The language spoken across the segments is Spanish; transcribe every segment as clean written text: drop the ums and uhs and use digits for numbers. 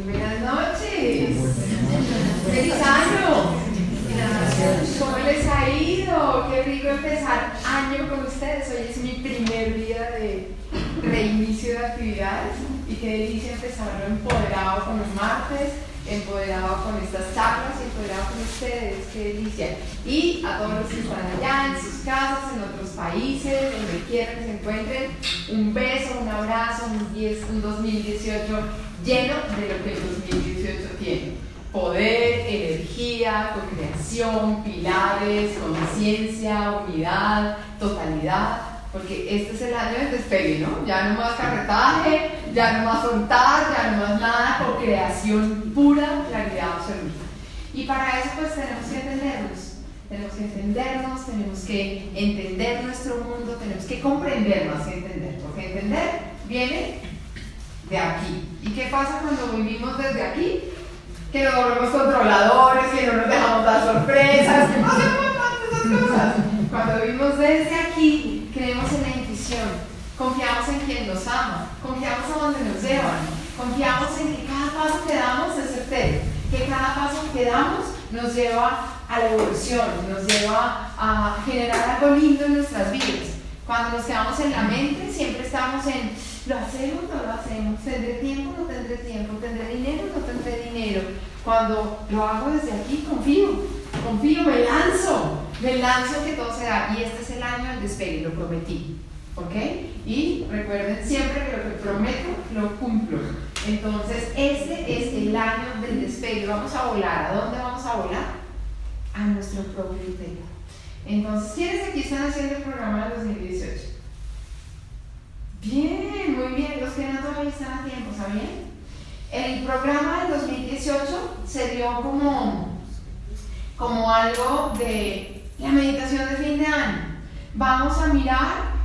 Buenas noches. ¡Feliz año! ¿Cómo les ha ido? Qué rico empezar año con ustedes. Hoy es mi primer día de reinicio de actividades y qué delicia empezarlo empoderado con los martes, empoderado con estas charlas y empoderado con ustedes. Qué delicia. Y a todos los que están allá en sus casas, en otros países, donde quieran que se encuentren, un beso, un abrazo, un 2018 lleno de lo que el 2018 tiene: poder, energía, co-creación, pilares, conciencia, unidad, totalidad, porque este es el año del despegue, ¿no? Ya no más carretaje, ya no más soltar, ya no más nada, co-creación pura, claridad absoluta. Y para eso pues tenemos que entendernos, tenemos que entender nuestro mundo, tenemos que comprender más que entender, porque entender viene de aquí. ¿Y qué pasa cuando vivimos desde aquí? Que nos volvemos controladores, que no nos dejamos dar sorpresas, que pasan esas cosas. Cuando vivimos desde aquí, creemos en la intuición, confiamos en quien nos ama, confiamos a donde nos llevan, confiamos en que cada paso que damos es certero, que cada paso que damos nos lleva a la evolución, nos lleva a generar algo lindo en nuestras vidas. Cuando nos quedamos en la mente, siempre estamos en lo hacemos, no lo hacemos, tendré tiempo, no tendré tiempo, tendré dinero, no tendré dinero. Cuando lo hago desde aquí, confío, me lanzo que todo se da. Y este es el año del despegue, lo prometí, ¿ok? Y recuerden siempre que lo que prometo, lo cumplo. Entonces, este es el año del despegue. Vamos a volar. ¿A dónde vamos a volar? A nuestro propio interior. Entonces, ¿quiénes aquí están haciendo el programa del 2018? Bien, muy bien. Los que no todavía están a tiempo, ¿sabían? El programa del 2018 se dio como algo de la meditación de fin de año. Vamos a mirar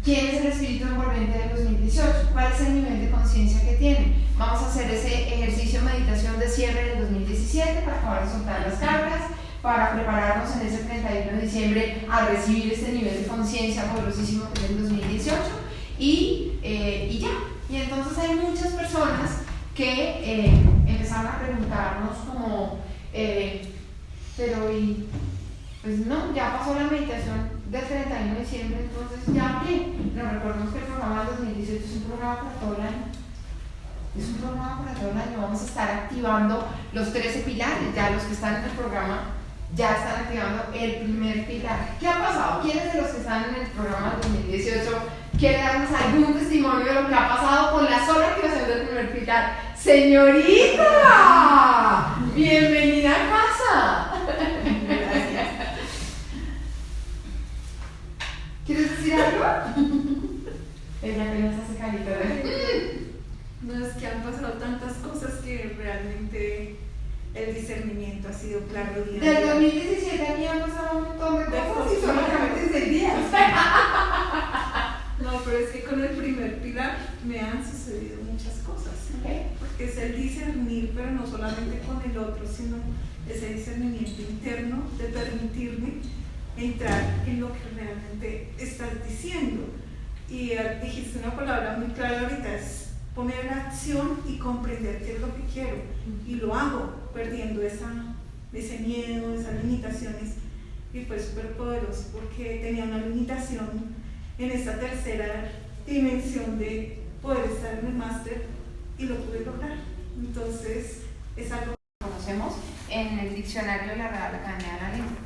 quién es el espíritu envolvente del 2018, cuál es el nivel de conciencia que tiene. Vamos a hacer ese ejercicio de meditación de cierre del 2017 para acabar de soltar las cargas, para prepararnos en ese 31 de diciembre a recibir este nivel de conciencia poderosísimo que es el 2018 y ya. Y entonces hay muchas personas que empezaron a preguntarnos como, pero y, pues no, ya pasó la meditación del 31 de diciembre, entonces ya qué. Nos recordemos que el programa del 2018 es un programa para todo el año. Es un programa para todo el año. Vamos a estar activando los 13 pilares. Ya los que están en el programa ya están activando el primer pilar. ¿Qué ha pasado? ¿Quiénes de los que están en el programa del 2018 quieren darnos algún testimonio de lo que ha pasado con la sola activación del primer pilar? ¡Señorita! ¡Bienvenida a casa! Gracias. ¿Quieres decir algo? Ella apenas hace carita de... No, es que han pasado tantas cosas que realmente el discernimiento ha sido claro día a día. Del 2017 a mí han pasado un montón de cosas y solamente 6 días. No, pero es que con el primer pilar me han sucedido muchas cosas. Okay. Porque es el discernir, pero no solamente con el otro, sino ese discernimiento interno de permitirme entrar en lo que realmente estás diciendo. Y dijiste una palabra muy clara ahorita, es poner en acción y comprender qué es lo que quiero. Y lo hago perdiendo ese miedo, esas limitaciones. Y fue súper poderoso porque tenía una limitación en esta tercera dimensión de poder estar en el máster y lo pude lograr. Entonces es algo que conocemos en el diccionario de la Real Academia de la Lengua,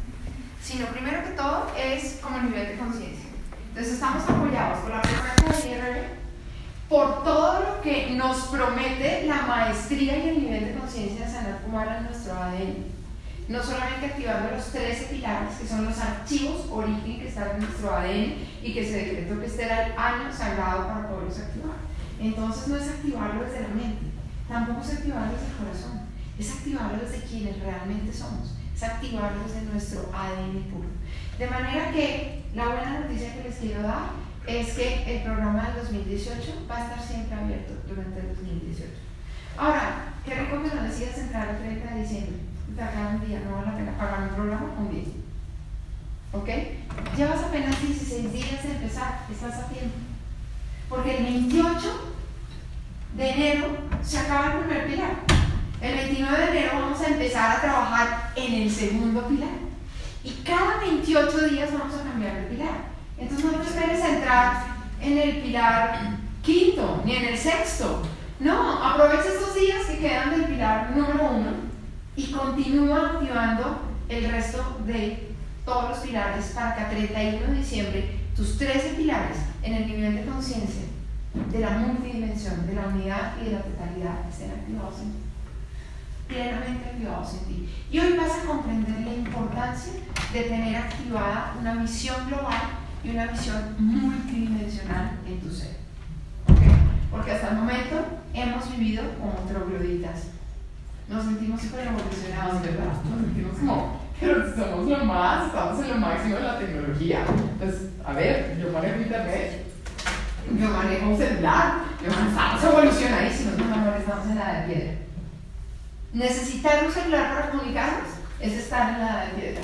sino primero que todo es como nivel de conciencia. Entonces estamos apoyados por la preparación de IRB, por todo lo que nos promete la maestría y el nivel de conciencia de Sanat Kumara en nuestro ADN. No solamente activando los 13 pilares, que son los archivos origen que están en nuestro ADN y que se decretó que este era el año sagrado para poderlos activar. Entonces no es activarlo desde la mente, tampoco es activarlo desde el corazón, es activarlo desde quienes realmente somos, es activarlo desde nuestro ADN puro. De manera que la buena noticia que les quiero dar es que el programa del 2018 va a estar siempre abierto durante el 2018. Ahora, qué rico que no decidas entrar el 30 de diciembre. Te acaban un día, no vale la pena pagar un programa un día. ¿Ok? Llevas apenas 16 días de empezar, estás a tiempo. Porque el 28 de enero se acaba el primer pilar. El 29 de enero vamos a empezar a trabajar en el segundo pilar. Y cada 28 días vamos a cambiar el pilar. Entonces no te esperes a entrar en el pilar quinto, ni en el sexto. No, aprovecha estos días que quedan del pilar número 1 y continúa activando el resto de todos los pilares para que a 31 de diciembre tus 13 pilares en el nivel de conciencia de la multidimensión, de la unidad y de la totalidad estén activados en ti, plenamente activados en ti. Y hoy vas a comprender la importancia de tener activada una visión global y una visión multidimensional en tu ser. ¿Okay? Porque hasta el momento hemos vivido como trogloditas. Nos sentimos súper evolucionados, ¿verdad? Nos sentimos como, pero somos lo más, estamos en lo máximo de la tecnología. Entonces, a ver, yo manejo internet, yo manejo un celular, estamos evolucionadísimos, no, amor, estamos en la edad de piedra. Necesitar un celular para comunicarnos es estar en la edad de piedra.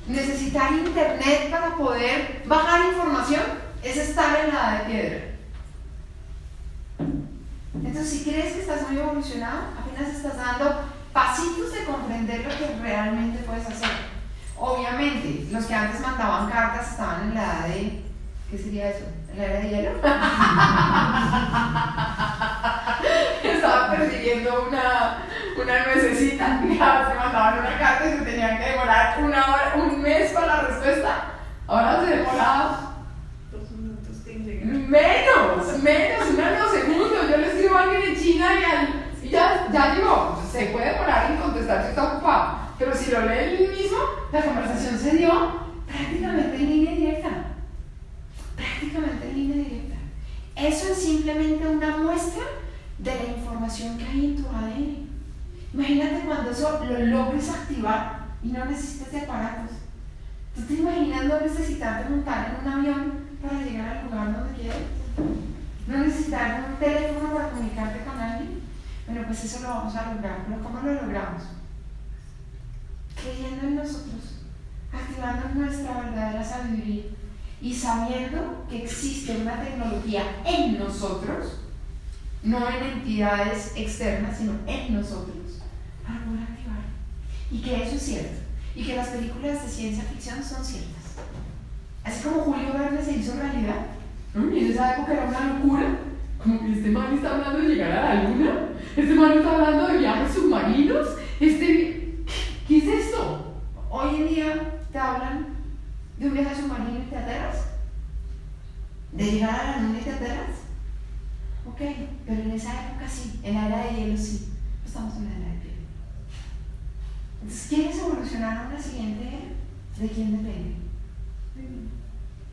Necesitar internet para poder bajar información es estar en la edad de piedra. Entonces, si crees que estás muy evolucionado, apenas estás dando pasitos de comprender lo que realmente puedes hacer. Obviamente, los que antes mandaban cartas estaban en la edad de... ¿qué sería eso? ¿En la era de hielo? Estaban persiguiendo una nuececita y cada vez que mandaban una carta y se tenían que demorar una hora, un mes para la respuesta. Ahora se demora 2 minutos que llegan. menos, un nanosegundo. Yo le escribo a alguien en China y ya llegó. Se puede demorar en contestar si está ocupado, pero si lo lee él mismo, la conversación se dio prácticamente en línea directa. Prácticamente en línea directa. Eso es simplemente una muestra de la información que hay en tu ADN. Imagínate cuando eso lo logres activar y no necesites de aparatos. ¿Tú te imaginas no necesitar montar en un avión para llegar al lugar donde quieres? ¿No necesitar un teléfono para comunicarte con alguien? Bueno, pues eso lo vamos a lograr. ¿Pero cómo lo logramos? Creyendo en nosotros, activando nuestra verdadera sabiduría y sabiendo que existe una tecnología en nosotros, no en entidades externas, sino en nosotros, para poder activar. Y que eso es cierto. Y que las películas de ciencia ficción son ciertas. Así como Julio Verne se hizo realidad, ¿no? Y en esa época era una locura. Como que este man está hablando de llegar a la luna, este man está hablando de viajes submarinos, ¿qué es esto? Hoy en día te hablan de un viaje submarino y te aterras, de llegar a la luna y te aterras. Ok, pero en esa época sí, en la era de hielo sí, no estamos en la era de piedra. Entonces, ¿quieres evolucionar a una siguiente era? ¿De quién depende?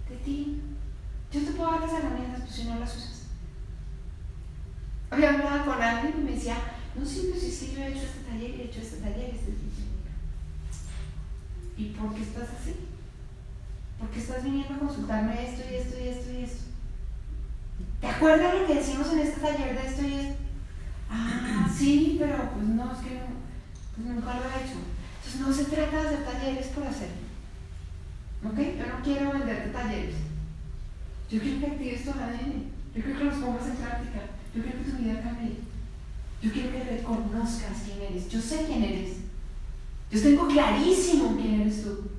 De ti. Yo te puedo dar las herramientas, pues si no las usas. Había hablado con alguien y me decía, no, sí, pues es que yo he hecho este taller y he hecho este taller y este taller. ¿Y por qué estás así? ¿Por qué estás viniendo a consultarme esto y esto y esto y esto? ¿Te acuerdas lo que decimos en este taller de esto y esto? Ah, sí, pero pues no, es que pues nunca lo he hecho. Entonces no se trata de hacer talleres por hacer. ¿Ok? Yo no quiero venderte talleres. Yo quiero que actives tu ADN. Yo quiero que los pongas en práctica. Yo quiero que tu vida cambie. Yo quiero que reconozcas quién eres. Yo sé quién eres. Yo tengo clarísimo quién eres tú.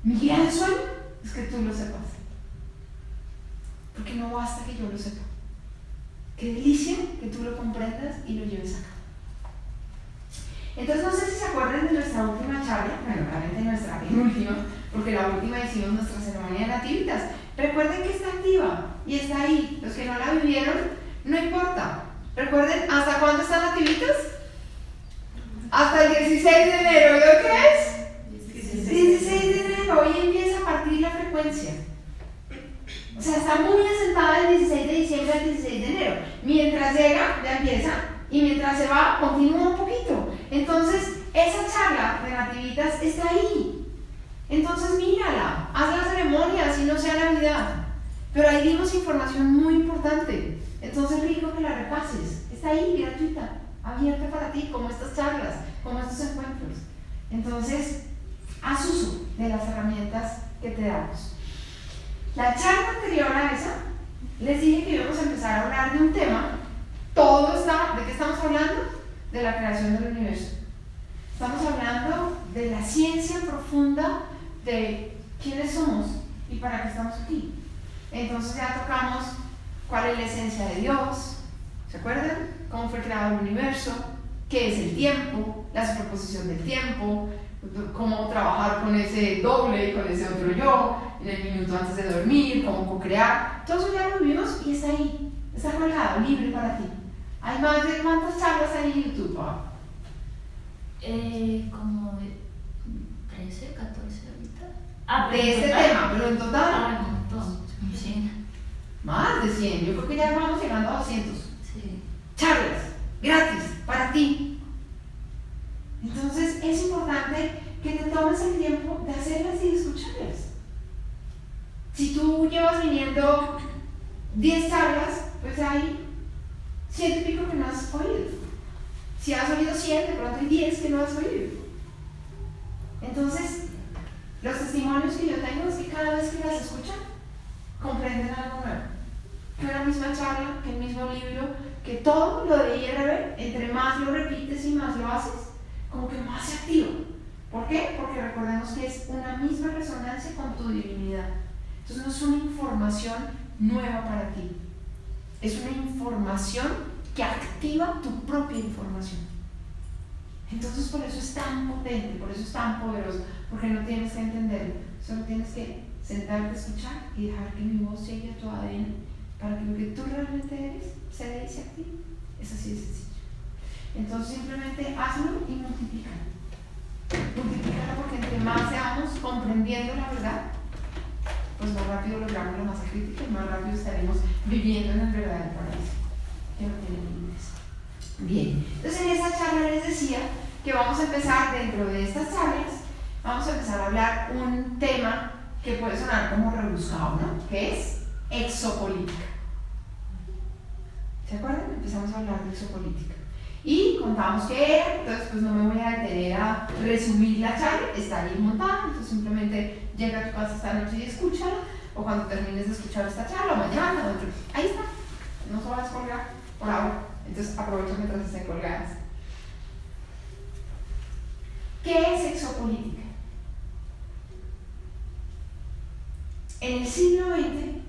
Mi gran sueño es que tú lo sepas. Porque no basta que yo lo sepa. Qué delicia que tú lo comprendas y lo lleves a cabo. Entonces no sé si se acuerdan de nuestra última charla, bueno, realmente nuestra penúltima, porque la última hicimos nuestra ceremonia de nativitas. Recuerden que está activa y está ahí. Los que no la vivieron, no importa. Recuerden, ¿hasta cuándo están nativitas? Hasta el 16 de enero. ¿Y hoy qué es? 16 de enero. Hoy empieza a partir la frecuencia. O sea, está muy asentada el 16 de diciembre al 16 de enero. Mientras llega, ya empieza. Y mientras se va, continúa un poquito. Entonces, esa charla de nativitas está ahí. Entonces, mírala. Haz la ceremonia, así no sea Navidad. Pero ahí dimos información muy importante. Entonces, rico que la repases. Está ahí, gratuita, abierta para ti, como estas charlas, como estos encuentros. Entonces, haz uso de las herramientas que te damos. La charla anterior a esa, les dije que íbamos a empezar a hablar de un tema. Todo está, ¿de qué estamos hablando? De la creación del universo. Estamos hablando de la ciencia profunda de quiénes somos y para qué estamos aquí. Entonces ya tocamos cuál es la esencia de Dios, ¿se acuerdan? Cómo fue creado el universo, qué es el tiempo, la superposición del tiempo, cómo trabajar con ese doble y con ese otro yo, en el minuto antes de dormir, cómo co-crear. Todo eso ya lo vimos y está ahí, está colgado, libre para ti. Hay más de ¿cuántas charlas hay en YouTube? Como 13, 14 ahorita. De este tema, pero en total. Un montón. 100. Más de 100, yo creo que ya vamos llegando a 200. Sí. Charlas, gratis, para ti. Entonces es importante que te tomes el tiempo de hacerlas y de escucharlas. Si tú llevas viniendo 10 charlas, pues hay 100 y pico que no has oído. Si has oído 100, de pronto hay 10 que no has oído. Entonces, los testimonios que yo tengo es que cada vez que las escuchan, comprenden algo nuevo. Que una misma charla, que el mismo libro, que todo lo de IRB, entre más lo repites y más lo haces, como que más se activa. ¿Por qué? Porque recordemos que es una misma resonancia con tu divinidad. Entonces no es una información nueva para ti, es una información que activa tu propia información. Entonces por eso es tan potente, por eso es tan poderoso, porque no tienes que entenderlo, solo tienes que sentarte a escuchar y dejar que mi voz llegue a tu ADN para que lo que tú realmente eres se dé y se active. Es así de sencillo. Entonces simplemente hazlo y multiplícalo. Multiplícalo porque entre más seamos comprendiendo la verdad, pues más rápido logramos la masa crítica y más rápido estaremos viviendo en el verdadero paraíso, que no tiene límites. Bien, entonces en esa charla les decía que vamos a empezar dentro de estas charlas, vamos a empezar a hablar un tema que puede sonar como rebuscado, ¿no? Que es exopolítica. ¿Se acuerdan? Empezamos a hablar de exopolítica. Y contamos qué era, entonces pues no me voy a detener a resumir la charla, está ahí montada, entonces simplemente llega a tu casa esta noche y escúchala, o cuando termines de escuchar esta charla, o mañana, o dentro. Ahí está, no se va a descolgar por ahora, entonces aprovecha mientras estén colgadas. ¿Qué es exopolítica? En el siglo XX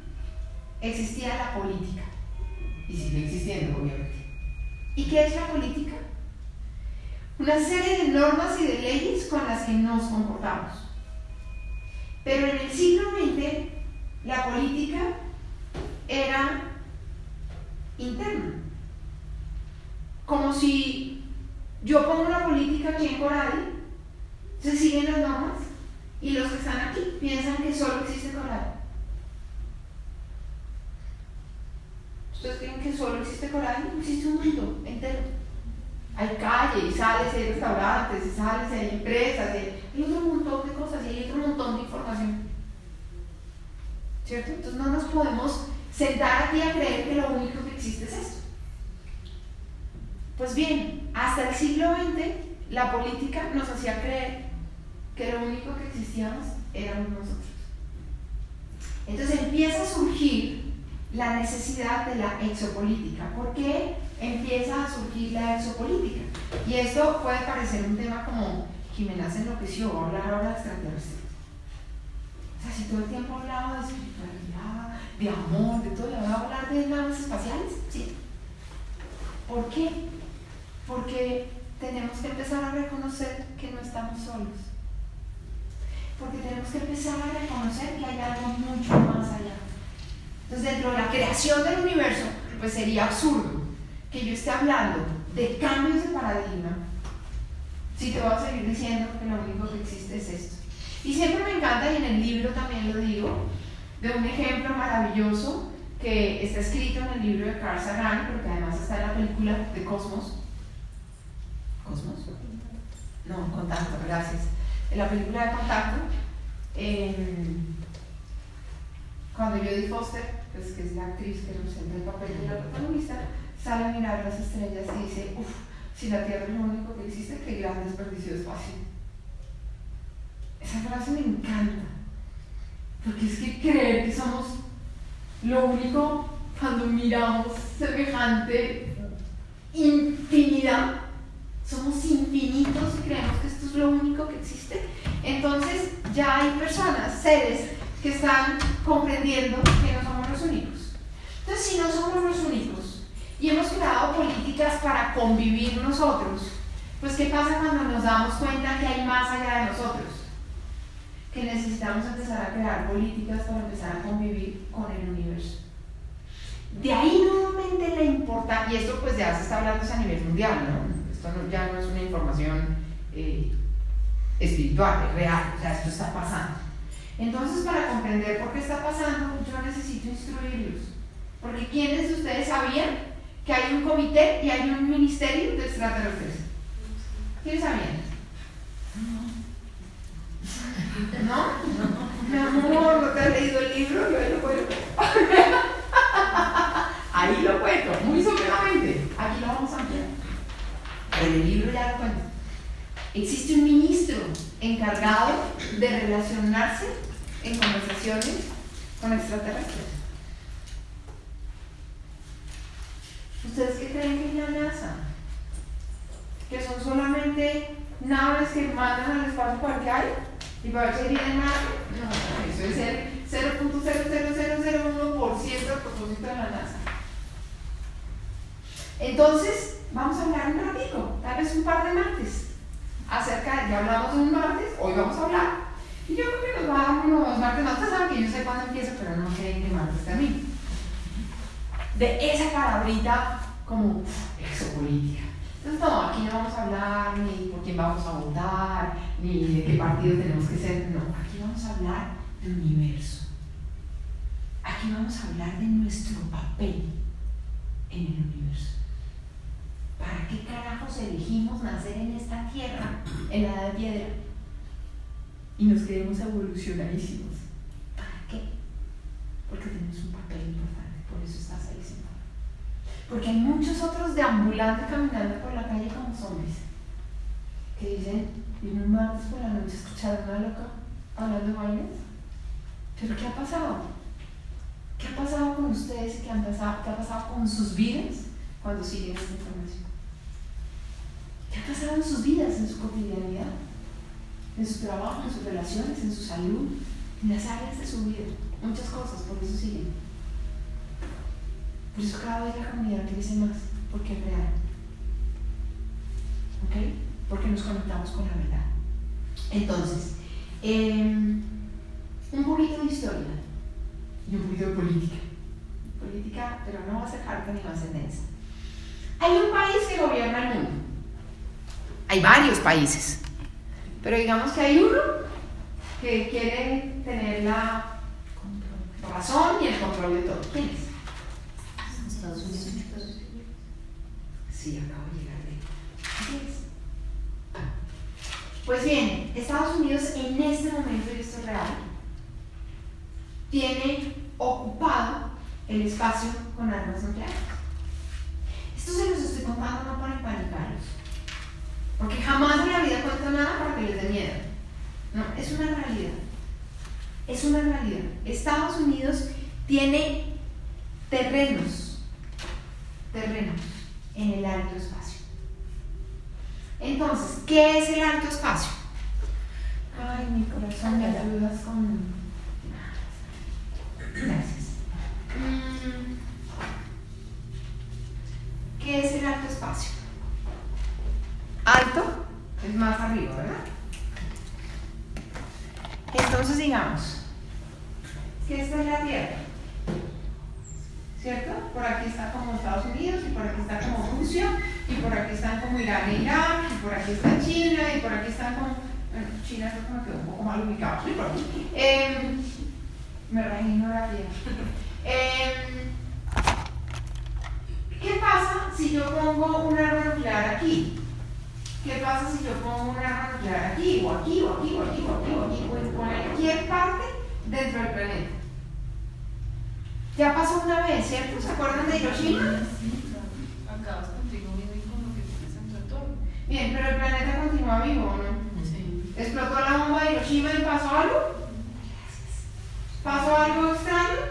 existía la política, y sigue existiendo obviamente. ¿Y qué es la política? Una serie de normas y de leyes con las que nos comportamos. Pero en el siglo XX, la política era interna. Como si yo pongo una política aquí en Coradi, se siguen las normas, y los que están aquí piensan que solo existe Coradi. ¿Ustedes creen que solo existe Coradi? Existe un mundo entero. Hay calles, y sales, hay restaurantes, y sales, hay empresas, hay otro montón de cosas, y hay otro montón de información. ¿Cierto? Entonces no nos podemos sentar aquí a creer que lo único que existe es esto. Pues bien, hasta el siglo XX la política nos hacía creer que lo único que existíamos éramos nosotros. Entonces empieza a surgir la necesidad de la exopolítica. ¿Por qué empieza a surgir la exopolítica? Y esto puede parecer un tema como Jimena se enloqueció, va a hablar ahora de extraterrestres. O sea, si todo el tiempo hablaba de espiritualidad, de amor, de todo, ¿le voy a hablar de naves espaciales? Sí. ¿Por qué? Porque tenemos que empezar a reconocer que no estamos solos. Porque tenemos que empezar a reconocer que hay algo mucho más allá. Entonces, dentro de la creación del universo, pues sería absurdo que yo esté hablando de cambios de paradigma si te voy a seguir diciendo que lo único que existe es esto. Y siempre me encanta, y en el libro también lo digo, de un ejemplo maravilloso que está escrito en el libro de Carl Sagan, pero que además está en la película de Cosmos. ¿Cosmos? No, Contacto, gracias. En la película de Contacto, cuando Jodie Foster, pues, que es la actriz que representa el papel de la protagonista, sale a mirar las estrellas y dice, uff, si la Tierra es lo único que existe, qué gran desperdicio de espacio. Esa frase me encanta, porque es que creer que somos somos lo único cuando miramos semejante infinidad. Somos infinitos y creemos que esto es lo único que existe. Entonces ya hay personas, seres, que están comprendiendo que no somos los únicos. Entonces, si no somos los únicos y hemos creado políticas para convivir nosotros, pues ¿qué pasa cuando nos damos cuenta que hay más allá de nosotros? Que necesitamos empezar a crear políticas para empezar a convivir con el universo. De ahí nuevamente la importancia, y esto pues ya se está hablando a nivel mundial, ¿no? Esto ya no es una información espiritual, es real, o sea, esto está pasando. Entonces, para comprender por qué está pasando, yo necesito instruirlos. Porque ¿quiénes de ustedes sabían que hay un comité y hay un ministerio de extraterrestres? ¿Quiénes sabían? ¿No? Mi amor, ¿no te has leído el libro? Yo ahí lo cuento. Ahí lo cuento, muy someramente. Aquí lo vamos a ampliar. En el libro ya lo cuento. Existe un ministro encargado de relacionarse en conversaciones con extraterrestres. ¿Ustedes qué creen que es la NASA? ¿Que son solamente naves que mandan al espacio para que hay? ¿Y para ver si hay vida en Marte? No, eso es el 0.00001% del propósito de la NASA. Entonces, vamos a hablar un ratito, tal vez un par de martes, acerca de, ya hablamos de un martes, hoy vamos a hablar, y yo creo que nos va a dar unos martes más. Ustedes saben que yo sé cuándo empieza, pero no sé en qué martes termina. De esa palabrita como exopolítica. Entonces, no, aquí no vamos a hablar ni por quién vamos a votar, ni de qué partido tenemos que ser, no, aquí vamos a hablar del universo. Aquí vamos a hablar de nuestro papel en el universo. ¿Para qué carajos elegimos nacer en esta tierra, en la edad de piedra? Y nos creemos evolucionadísimos. ¿Para qué? Porque tenemos un papel importante, por eso estás ahí sentado. Porque hay muchos otros deambulantes caminando por la calle como zombies, que dicen, y un martes por la noche escucharon a una loca hablando de vainas. ¿Pero qué ha pasado? ¿Qué ha pasado con ustedes y qué ha pasado con sus vidas cuando siguen esta información? ¿Qué ha pasado en sus vidas, en su cotidianidad, en su trabajo, en sus relaciones, en su salud, en las áreas de su vida? Muchas cosas, por eso siguen. Por eso cada vez la comunidad crece más, porque es real. ¿Ok? Porque nos conectamos con la verdad. Entonces, un poquito de historia y un poquito de política. Política, pero no va a ser harta ni va a ser densa. Hay un país que gobierna el mundo. Hay varios países. Pero digamos que hay uno que quiere tener la razón y el control de todo. ¿Quién es? Estados Unidos. Sí, acabo de llegar de ahí. ¿Quién es? Pues bien, Estados Unidos en este momento, y esto es real, tiene ocupado el espacio con armas nucleares. Esto se los estoy contando no para empanicarlos, porque jamás en la vida cuento nada para que les dé miedo. No, es una realidad. Es una realidad. Estados Unidos tiene terrenos en el alto espacio. Entonces, ¿qué es el alto espacio? Ay, mi corazón, me ayudas con... Gracias. ¿Qué es el alto espacio? Alto es más arriba, ¿verdad? Entonces digamos que esta es la Tierra, ¿cierto? Por aquí está como Estados Unidos, y por aquí está como Rusia, y por aquí están como Irán e Irak, y por aquí está China, y por aquí están como... Bueno, China creo que me quedó un poco mal ubicado, ¿sí? Por aquí. Me reimagino la vida. ¿Qué pasa si yo pongo un arma nuclear aquí? ¿Qué pasa si yo pongo un arma nuclear aquí, o aquí, o aquí, o aquí, o aquí, o aquí, o en cualquier parte dentro del planeta? Ya pasó una vez, ¿cierto? ¿Se acuerdan de Hiroshima? Acabas contigo vivo y con lo que tienes en tu entorno. Bien, pero el planeta continúa vivo, ¿no? Sí. ¿Explotó la bomba de Hiroshima y pasó algo? ¿Pasó algo extraño?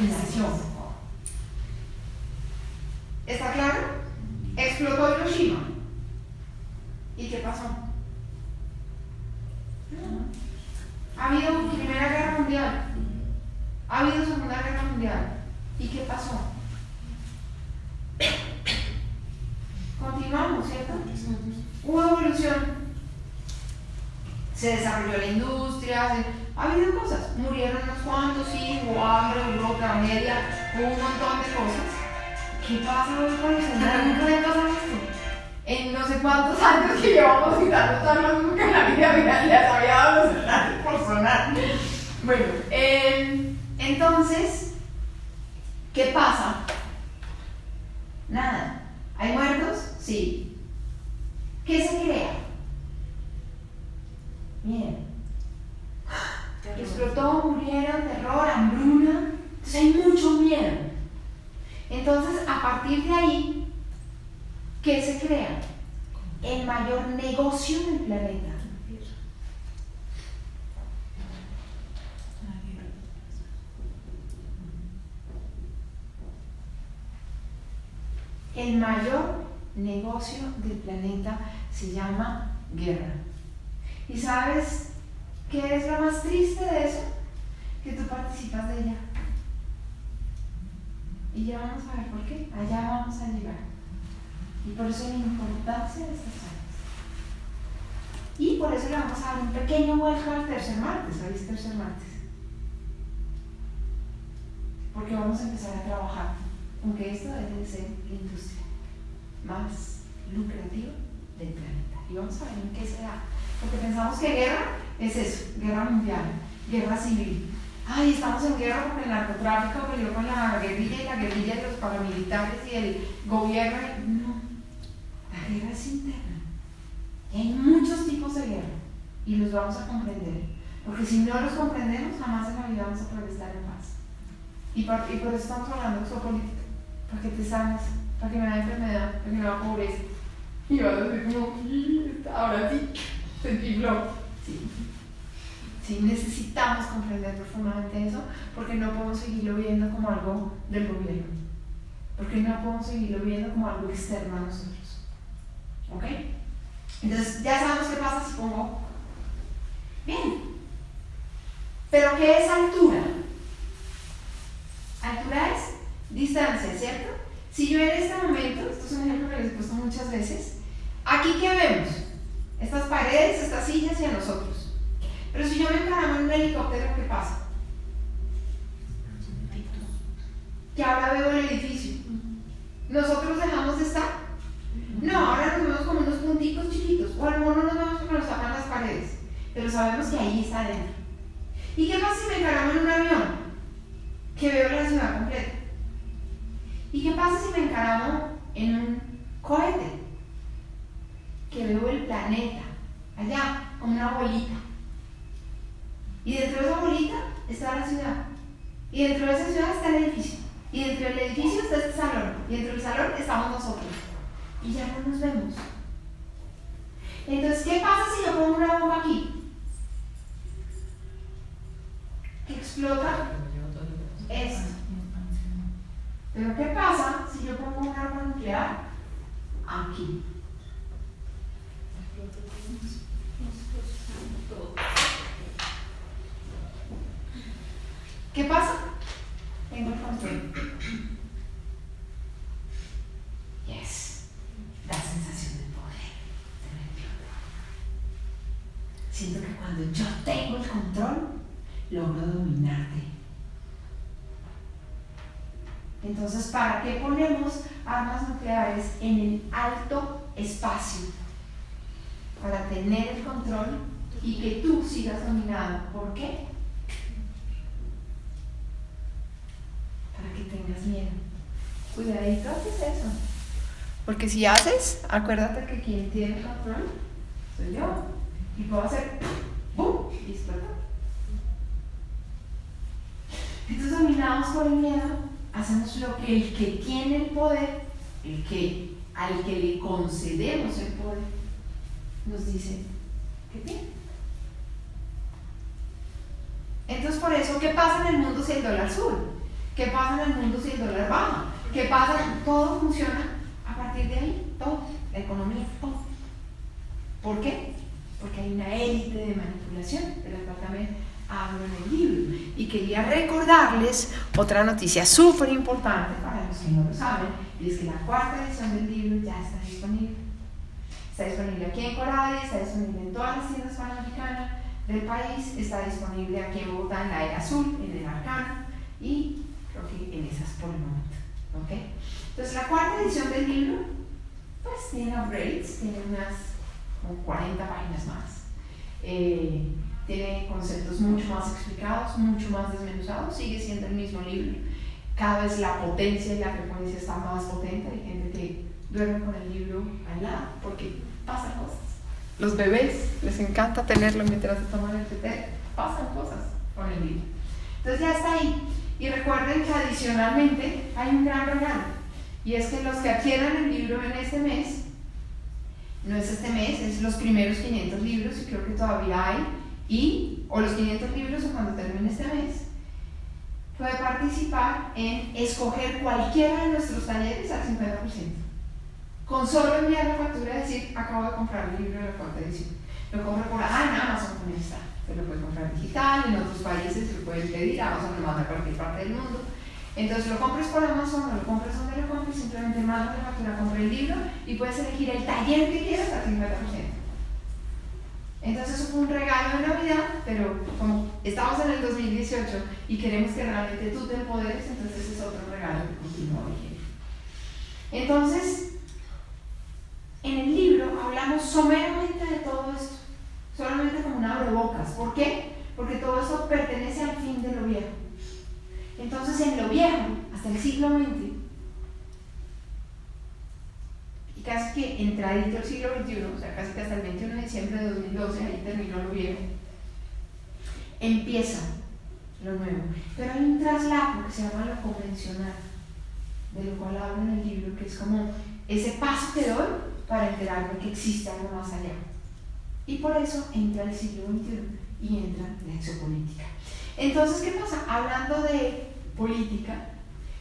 aniquilación. ¿Está claro? Explotó Hiroshima. ¿Y qué pasó? Ha habido Primera Guerra Mundial, ha habido Segunda Guerra Mundial. ¿Y qué pasó? Continuamos, ¿cierto? Hubo evolución. Se desarrolló la industria, ha habido cosas. Murieron unos cuantos, sí, hubo hambre, hubo tragedia, hubo un montón de cosas. ¿Qué pasa hoy con los humanos? Nunca había pasado esto. En no sé cuántos años que llevamos citando todos nunca en la vida real les había dado los escenarios por sonar. Bueno, entonces, ¿qué pasa? Nada. ¿Hay muertos? Sí. ¿Qué se crea? Bien. Explotó, murieron, terror, hambruna. Entonces hay mucho miedo. Entonces, a partir de ahí, ¿qué se crea? El mayor negocio del planeta. El mayor negocio del planeta se llama guerra. ¿Y sabes qué es lo más triste de eso? Que tú participas de ella. Y ya vamos a ver por qué. Allá vamos a llegar. Y por eso la importancia de estas áreas. Y por eso le vamos a dar un pequeño vuelco al tercer martes. Hoy es tercer martes. Porque vamos a empezar a trabajar. Aunque esto debe de ser la industria más lucrativa del planeta. Y vamos a ver en qué se da. Porque pensamos que guerra es eso, guerra mundial, guerra civil. Ay, estamos en guerra porque el narcotráfico peleó con la guerrilla y la guerrilla de los paramilitares y el gobierno. No, la guerra es interna. Y hay muchos tipos de guerra y los vamos a comprender. Porque si no los comprendemos, jamás en la vida vamos a poder estar en paz. Y por eso estamos hablando de geopolítica. Para que te sanes, para que me da enfermedad, para que me da pobreza. Y vas a decir como, ahora sí, sentí flow. Sí, necesitamos comprender profundamente eso, porque no podemos seguirlo viendo como algo del gobierno. Porque no podemos seguirlo viendo como algo externo a nosotros. ¿Ok? Entonces, ya sabemos qué pasa si pongo. Bien. ¿Pero qué es altura? Altura es distancia, ¿cierto? Si yo en este momento, esto es un ejemplo que les he puesto muchas veces, aquí ¿qué vemos? Estas paredes, estas sillas y a nosotros. Pero si yo me encaramo en un helicóptero, ¿qué pasa? Que ahora veo el edificio. ¿Nosotros dejamos de estar? No, ahora nos vemos como unos punticos chiquitos, o a lo mejor no nos vemos porque nos tapan las paredes, pero sabemos que ahí está adentro. ¿Y qué pasa si me encaramo en un avión? Que veo la ciudad completa. ¿Y qué pasa si me encaramo en un cohete? Que veo el planeta, allá, como una bolita. Y dentro de esa bolita está la ciudad. Y dentro de esa ciudad está el edificio. Y dentro del edificio está este salón. Y dentro del salón estamos nosotros. Y ya no nos vemos. Entonces, ¿qué pasa si yo pongo una bomba aquí? Que explota esto. Pero ¿qué pasa si yo pongo un arma nuclear aquí? ¿Qué pasa? Tengo el control. Yes. La sensación de poder. Siento que cuando yo tengo el control, logro dominarte. Entonces, ¿para qué ponemos armas nucleares en el alto espacio? Para tener el control y que tú sigas dominado. ¿Por qué? Para que tengas miedo. Cuidadito haces eso. Porque si haces, acuérdate que quien tiene el control soy yo. Y puedo hacer ¡bum! Y explotar. Entonces, dominados por el miedo, hacemos lo que el que tiene el poder, al que le concedemos el poder, nos dice que tiene. Entonces, por eso, ¿qué pasa en el mundo si el dólar sube? ¿Qué pasa en el mundo si el dólar baja? ¿Qué pasa? Todo funciona a partir de ahí, todo, la economía, todo. ¿Por qué? Porque hay una élite de manipulación, de la cual también hablo en el libro. Y quería recordarles otra noticia súper importante para los que no lo saben, y es que la cuarta edición del libro ya está disponible. Está disponible aquí en Coradi, está disponible en todas las tiendas panamericanas del país, está disponible aquí en Bogotá, en la Era Azul, en el Arcano, y creo que en esas por el momento. ¿Okay? Entonces la cuarta edición del libro pues tiene upgrades, tiene unas como 40 páginas más, tiene conceptos mucho más explicados, mucho más desmenuzados, sigue siendo el mismo libro, cada vez la potencia y la frecuencia está más potente. Hay gente que duerme con el libro al lado porque pasan cosas. Los bebés les encanta tenerlo mientras se toman el té, pasan cosas con el libro. Entonces ya está ahí. Y recuerden que adicionalmente hay un gran regalo, y es que los que adquieran el libro en este mes, no es este mes, es los primeros 500 libros, y creo que todavía hay, o los 500 libros o cuando termine este mes, puede participar en escoger cualquiera de nuestros talleres al 50%. Con solo enviar la factura y decir, acabo de comprar el libro de la cuarta edición. Lo compro por en Amazon, también está. Se lo puede comprar digital, en otros países se lo pueden pedir, Amazon lo manda a cualquier parte del mundo. Entonces lo compres por Amazon o lo compres donde lo compres, simplemente mandas la factura, compra el libro y puedes elegir el taller que quieras al 50%. Entonces eso fue un regalo de Navidad, pero como estamos en el 2018 y queremos que realmente tú te empoderes, entonces ese es otro regalo que continúa vigente. Entonces, en el libro hablamos someramente de todo esto, solamente como un abrebocas. ¿Por qué? Porque todo esto pertenece al fin de lo viejo. Entonces, en lo viejo, hasta el siglo XX, y casi que entradito el siglo XXI, o sea, casi que hasta el 21 de diciembre de 2012, ahí terminó lo viejo, empieza lo nuevo. Pero hay un traslapo que se llama lo convencional, de lo cual hablo en el libro, que es como ese paso que doy para enterarme que existe algo más allá. Y por eso entra el siglo XXI y entra la exopolítica. Entonces, ¿qué pasa? Hablando de política,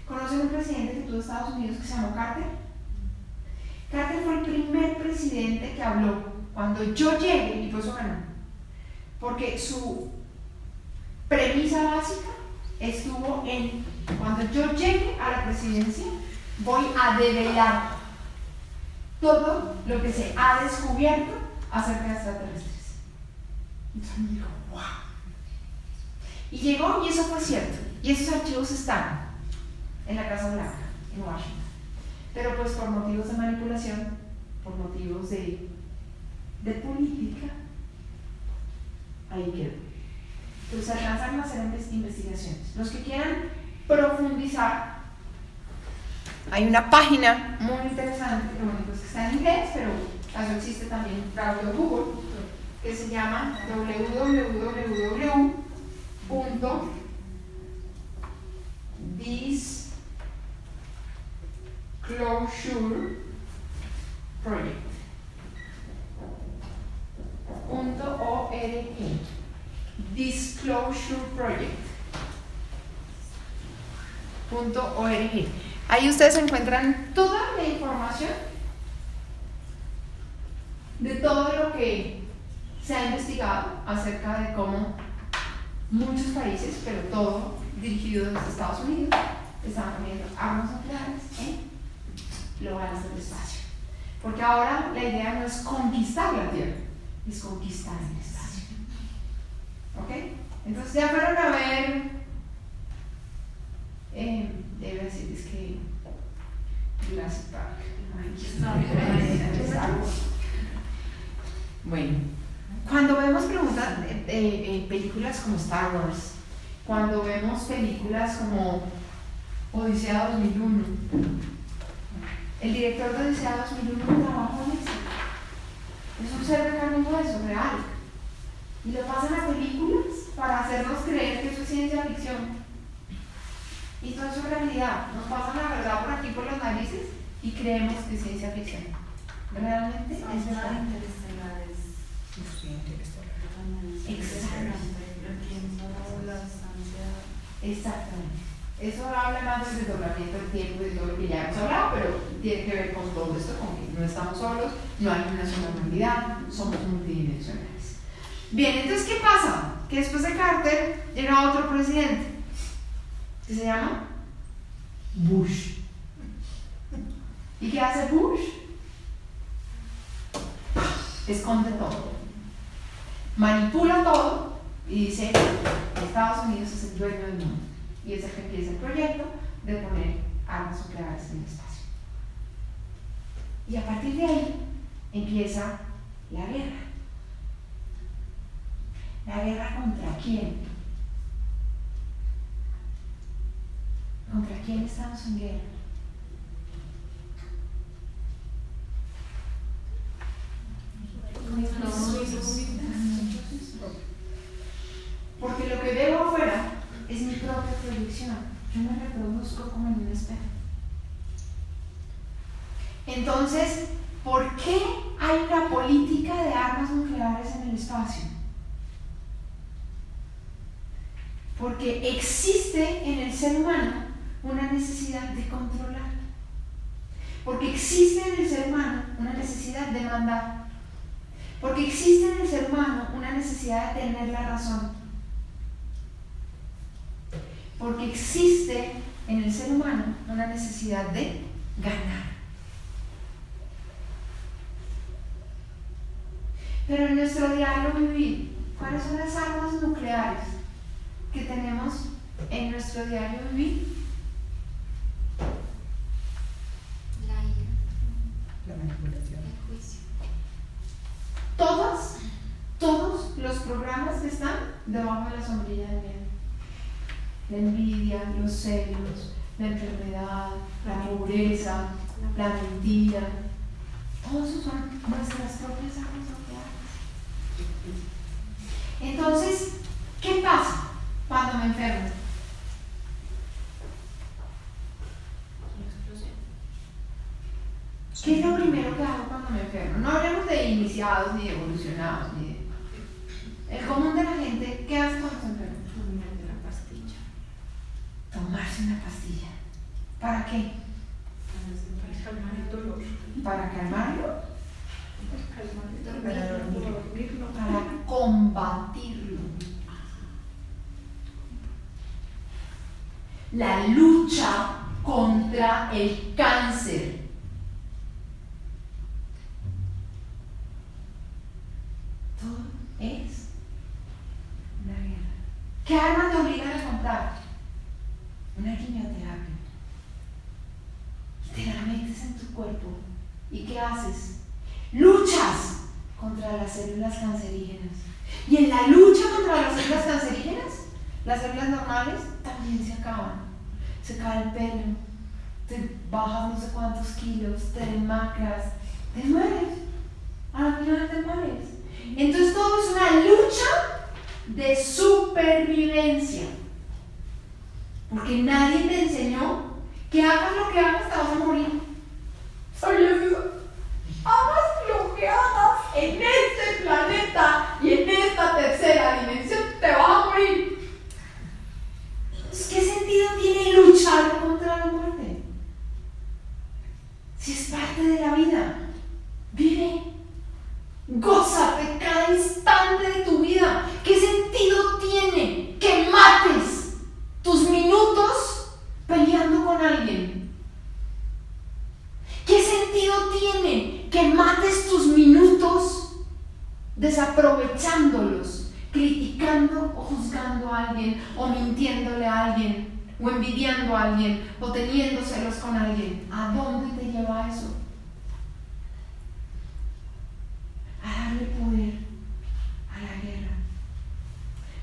¿conocen un presidente que tuvo Estados Unidos que se llamó Carter? Carter fue el primer presidente que habló cuando yo llegué, y por eso ganó, porque su premisa básica estuvo en: cuando yo llegue a la presidencia voy a develar todo lo que se ha descubierto acerca de extraterrestres. Entonces me dijo, wow. Y llegó, y eso fue cierto, y esos archivos están en la Casa Blanca, en Washington, pero pues por motivos de manipulación, por motivos de política, ahí quedó. Entonces alcanzaron a hacer investigaciones. Los que quieran profundizar, hay una página muy interesante, lo único es que está en inglés, pero eso existe también en Google, que se llama www.disclosureproject.org. Disclosureproject.org. Ahí ustedes encuentran toda la información de todo lo que se ha investigado acerca de cómo muchos países, pero todo dirigido desde Estados Unidos, están poniendo armas nucleares en lugares del espacio. Porque ahora la idea no es conquistar la Tierra, es conquistar el espacio. ¿Ok? Entonces ya fueron a ver, debe decir, es que Jurassic Park. Bueno, cuando vemos películas como Star Wars, cuando vemos películas como Odisea 2001, el director de Odisea 2001 trabajó en eso. Es un ser de carne y hueso, real. Y lo pasan a películas para hacernos creer que eso es ciencia ficción. Y todo eso es realidad. Nos pasan la verdad por aquí, por las narices, y creemos que es ciencia ficción. Realmente es verdad. Exactamente. Eso habla más del desdoblamiento del tiempo y de todo lo que ya hemos hablado, pero tiene que ver con todo esto, con que no estamos solos, no hay una sola humanidad, somos multidimensionales. Bien, entonces, ¿qué pasa? Que después de Carter llega otro presidente, que se llama Bush. ¿Y qué hace Bush? Esconde todo, manipula todo y dice: Estados Unidos es el dueño del mundo. Y es el que empieza el proyecto de poner armas nucleares en el espacio. Y a partir de ahí empieza la guerra. ¿La guerra contra quién? ¿Contra quién estamos en guerra? Porque lo que veo afuera es mi propia proyección. Yo me reproduzco como en un espejo. Entonces, ¿por qué hay una política de armas nucleares en el espacio? Porque existe en el ser humano una necesidad de controlar. Porque existe en el ser humano una necesidad de mandar. Porque existe en el ser humano una necesidad de tener la razón. Porque existe en el ser humano una necesidad de ganar. Pero en nuestro diario vivir, ¿cuáles son las armas nucleares que tenemos en nuestro diario vivir? La ira, La manipulación. el juicio. Todos los programas que están debajo de la sombrilla del miedo. La envidia, los celos, la enfermedad, la pobreza, la mentira. Todos esos son nuestras propias armas nucleares. Entonces, ¿qué pasa cuando me enfermo? ¿Qué es lo primero que hago cuando me enfermo? No hablemos de iniciados ni de evolucionados, ni de... El común de la gente, ¿qué hace cuando se enferma? Tomarse la pastilla. Tomarse una pastilla. ¿Para qué? Para calmar el dolor. ¿Para calmarlo? Para dormirlo. Para combatirlo. La lucha contra el cáncer. Todo es una guerra. ¿Qué armas te obligan a comprar? Una quimioterapia. Y te la metes en tu cuerpo. ¿Y qué haces? Luchas contra las células cancerígenas. Y en la lucha contra las células cancerígenas, las células normales también se acaban. Se cae el pelo, te bajas no sé cuántos kilos, te demacras, te mueres. Al final te mueres. Entonces todo es una lucha de supervivencia. Porque nadie te enseñó que hagas lo que hagas te vas a morir. ¿Sabías eso? Hagas lo que hagas en este planeta y en esta tercera dimensión, te vas a morir. ¿Qué sentido tiene luchar contra la muerte? Si es parte de la vida, vive, gózate cada instante de tu vida. ¿Qué sentido tiene que mates tus minutos peleando con alguien? ¿Qué sentido tiene que mates tus minutos desaprovechándolos, criticando o juzgando a alguien, o mintiéndole a alguien, o envidiando a alguien, o teniendo celos con alguien? ¿A dónde te lleva eso? A darle poder a la guerra.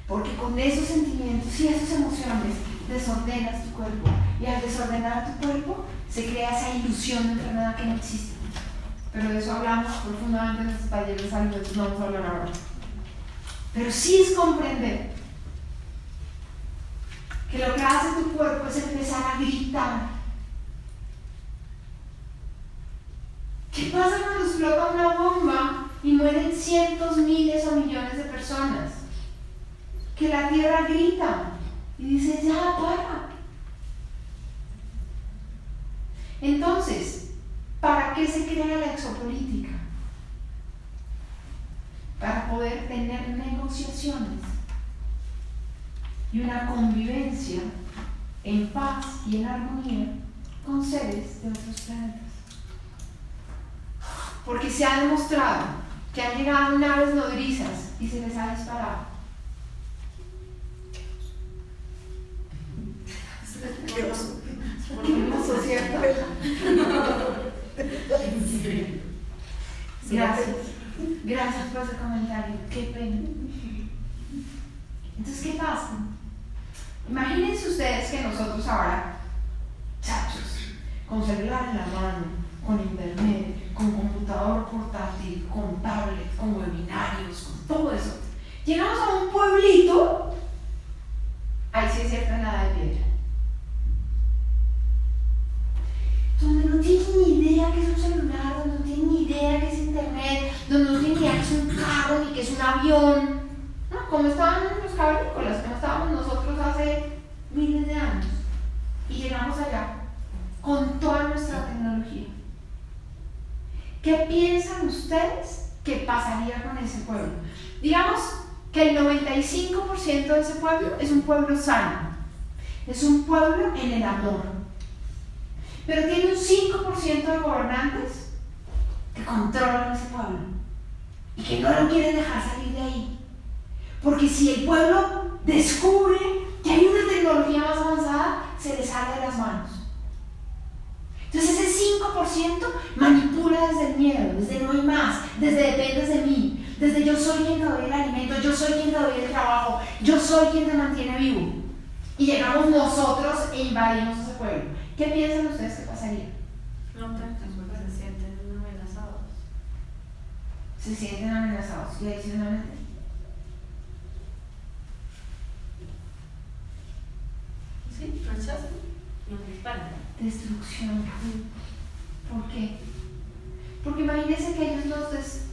Porque con esos sentimientos y esas emociones desordenas tu cuerpo, y al desordenar tu cuerpo se crea esa ilusión de enfermedad que no existe. Pero de eso hablamos profundamente en nuestros talleres de salud, entonces no vamos a hablar ahora. Pero sí es comprender que lo que hace tu cuerpo es empezar a gritar. ¿Qué pasa cuando explota una bomba y mueren cientos, miles o millones de personas? Que la tierra grita y dice: ya, para. Entonces, ¿para qué se crea la exopolítica? Para poder tener negociaciones y una convivencia en paz y en armonía con seres de otros planetas. Porque se ha demostrado que han llegado naves nodrizas y se les ha disparado. Hermoso, ¿cierto? Gracias por ese comentario, qué pena. Entonces, ¿qué pasa? Imagínense ustedes que nosotros ahora, chachos, con celular en la mano, con internet, con computador portátil, con tablet, con webinarios, con todo eso, llegamos a un pueblito, ahí sí es cierta nada de piedra, donde no tienen ni idea que es un celular, donde no tienen ni idea que es internet, donde no tienen ni idea que es un carro ni que es un avión, ¿no? Como estaban los cavernícolas, como estábamos nosotros hace miles de años, y llegamos allá con toda nuestra tecnología. ¿Qué piensan ustedes que pasaría con ese pueblo? Digamos que el 95% de ese pueblo es un pueblo sano, es un pueblo en el amor, pero tiene un 5% de gobernantes que controlan ese pueblo y que no lo quieren dejar salir de ahí, porque si el pueblo descubre que hay una tecnología más avanzada, se le sale de las manos. Entonces ese 5% manipula desde el miedo, desde no hay más, desde dependes de mí, desde yo soy quien te doy el alimento, yo soy quien te doy el trabajo, yo soy quien te mantiene vivo. Y llegamos nosotros e invadimos ese pueblo. ¿Qué piensan ustedes que pasaría? No tanto, porque se sienten amenazados. Se sienten amenazados y adicionalmente Sí, rechazan, nos disparan. destrucción. ¿Por qué? Porque imagínense que ellos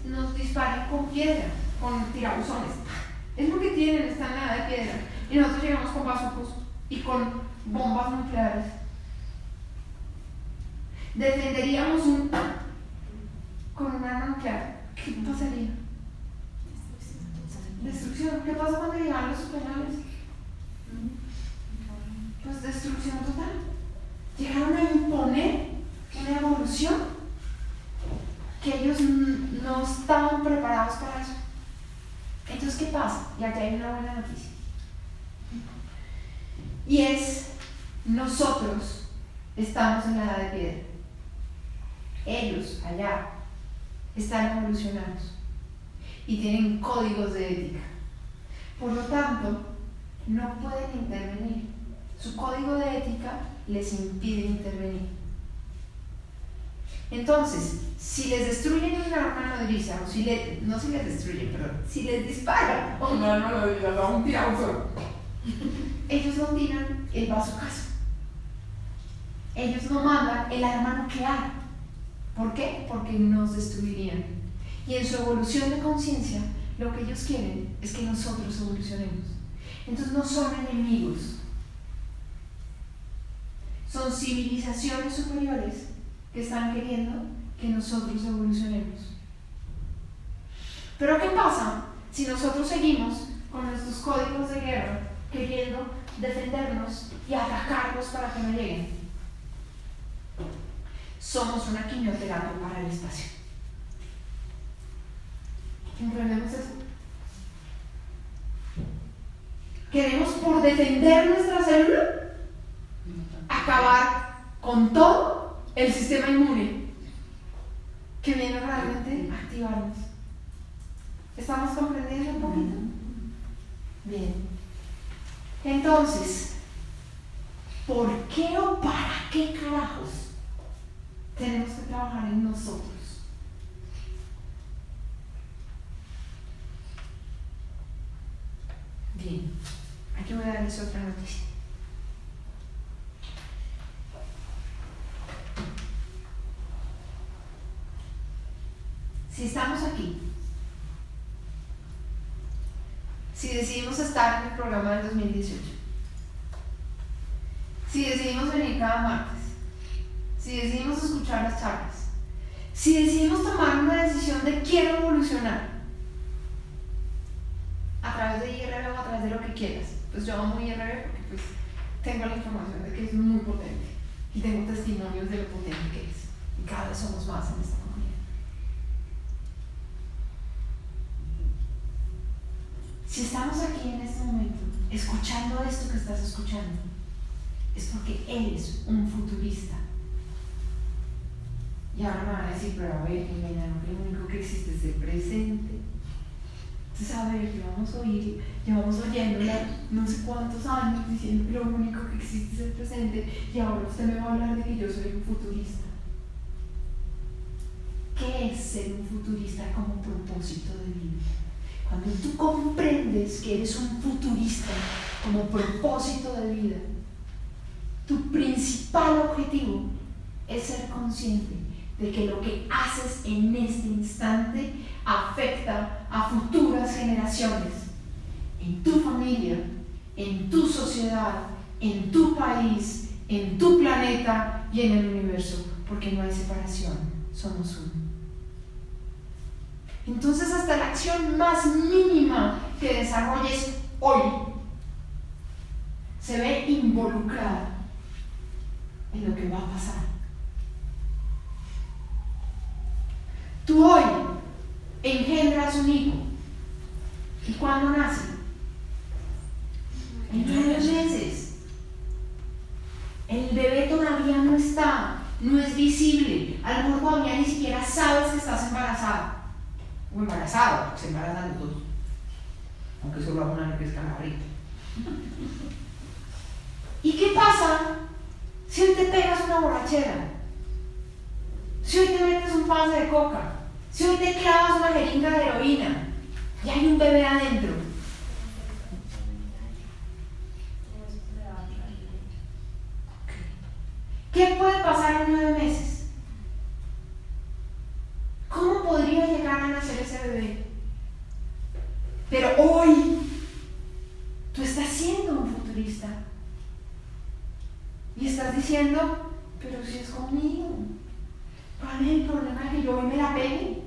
nos disparen con piedra, con tirabuzones. Es lo que tienen, esta nada de piedra. Y nosotros llegamos con bazucos y con bombas nucleares. Defenderíamos con un arma nuclear. ¿Qué pasaría? Destrucción. ¿Qué pasa cuando llegan los superiores? Pues destrucción total. Llegaron a imponer una evolución que ellos no estaban preparados para eso. Entonces, ¿qué pasa? Y aquí hay una buena noticia. Y es, nosotros estamos en la edad de piedra. Ellos, allá, están evolucionados y tienen códigos de ética. Por lo tanto, no pueden intervenir. Su código de ética les impide intervenir. Entonces, si les destruyen una arma nodriza, o si les disparan con una arma nodriza, o un tirabuzón, ellos no tiran el bazucazo. Ellos no mandan el arma nuclear. ¿Por qué? Porque nos destruirían. Y en su evolución de conciencia, lo que ellos quieren es que nosotros evolucionemos. Entonces no son enemigos. Son civilizaciones superiores que están queriendo que nosotros evolucionemos. Pero ¿qué pasa si nosotros seguimos con nuestros códigos de guerra queriendo defendernos y atacarlos para que no lleguen? Somos una quimioterapia para el espacio. ¿Comprendemos eso? ¿Queremos por defender nuestra célula acabar con todo el sistema inmune que viene realmente a activarnos? ¿Estamos comprendiendo un poquito? Bien. Entonces, ¿por qué o para qué carajos tenemos que trabajar en nosotros? Bien, aquí voy a darles otra noticia. Si estamos aquí, si decidimos estar en el programa del 2018, si decidimos venir cada martes, si decidimos escuchar las charlas, si decidimos tomar una decisión de quiero evolucionar a través de IRB o a través de lo que quieras, pues yo amo IRB porque pues tengo la información de que es muy potente y tengo testimonios de lo potente que es y cada vez somos más en esta comunidad. Si estamos aquí en este momento escuchando esto que estás escuchando, es porque eres un futurista. Y ahora me van a decir, pero a ver, Jimena, no, lo único que existe es el presente. Entonces, a ver, llevamos oyéndola no sé cuántos años diciendo que lo único que existe es el presente, y ahora usted me va a hablar de que yo soy un futurista. ¿Qué es ser un futurista como propósito de vida? Cuando tú comprendes que eres un futurista como propósito de vida, tu principal objetivo es ser consciente de que lo que haces en este instante afecta a futuras generaciones, en tu familia, en tu sociedad, en tu país, en tu planeta y en el universo, porque no hay separación, somos uno. Entonces, hasta la acción más mínima que desarrolles hoy se ve involucrada en lo que va a pasar. Tú hoy engendras un hijo. ¿Y cuándo nace? En 9 meses. El bebé todavía no está, no es visible. A lo mejor todavía ni siquiera sabes que estás embarazada. O embarazado, porque se embarazan los dos. Aunque solo hago una que es calabrita. ¿Y qué pasa si hoy te pegas una borrachera? Si hoy te metes un pase de coca, si hoy te clavas una jeringa de heroína y hay un bebé adentro. ¿Qué puede pasar en 9 meses? ¿Cómo podría llegar a nacer ese bebé? Pero hoy tú estás siendo un futurista y estás diciendo, pero si es conmigo. ¿Cuál es el problema de que yo hoy me la pegue?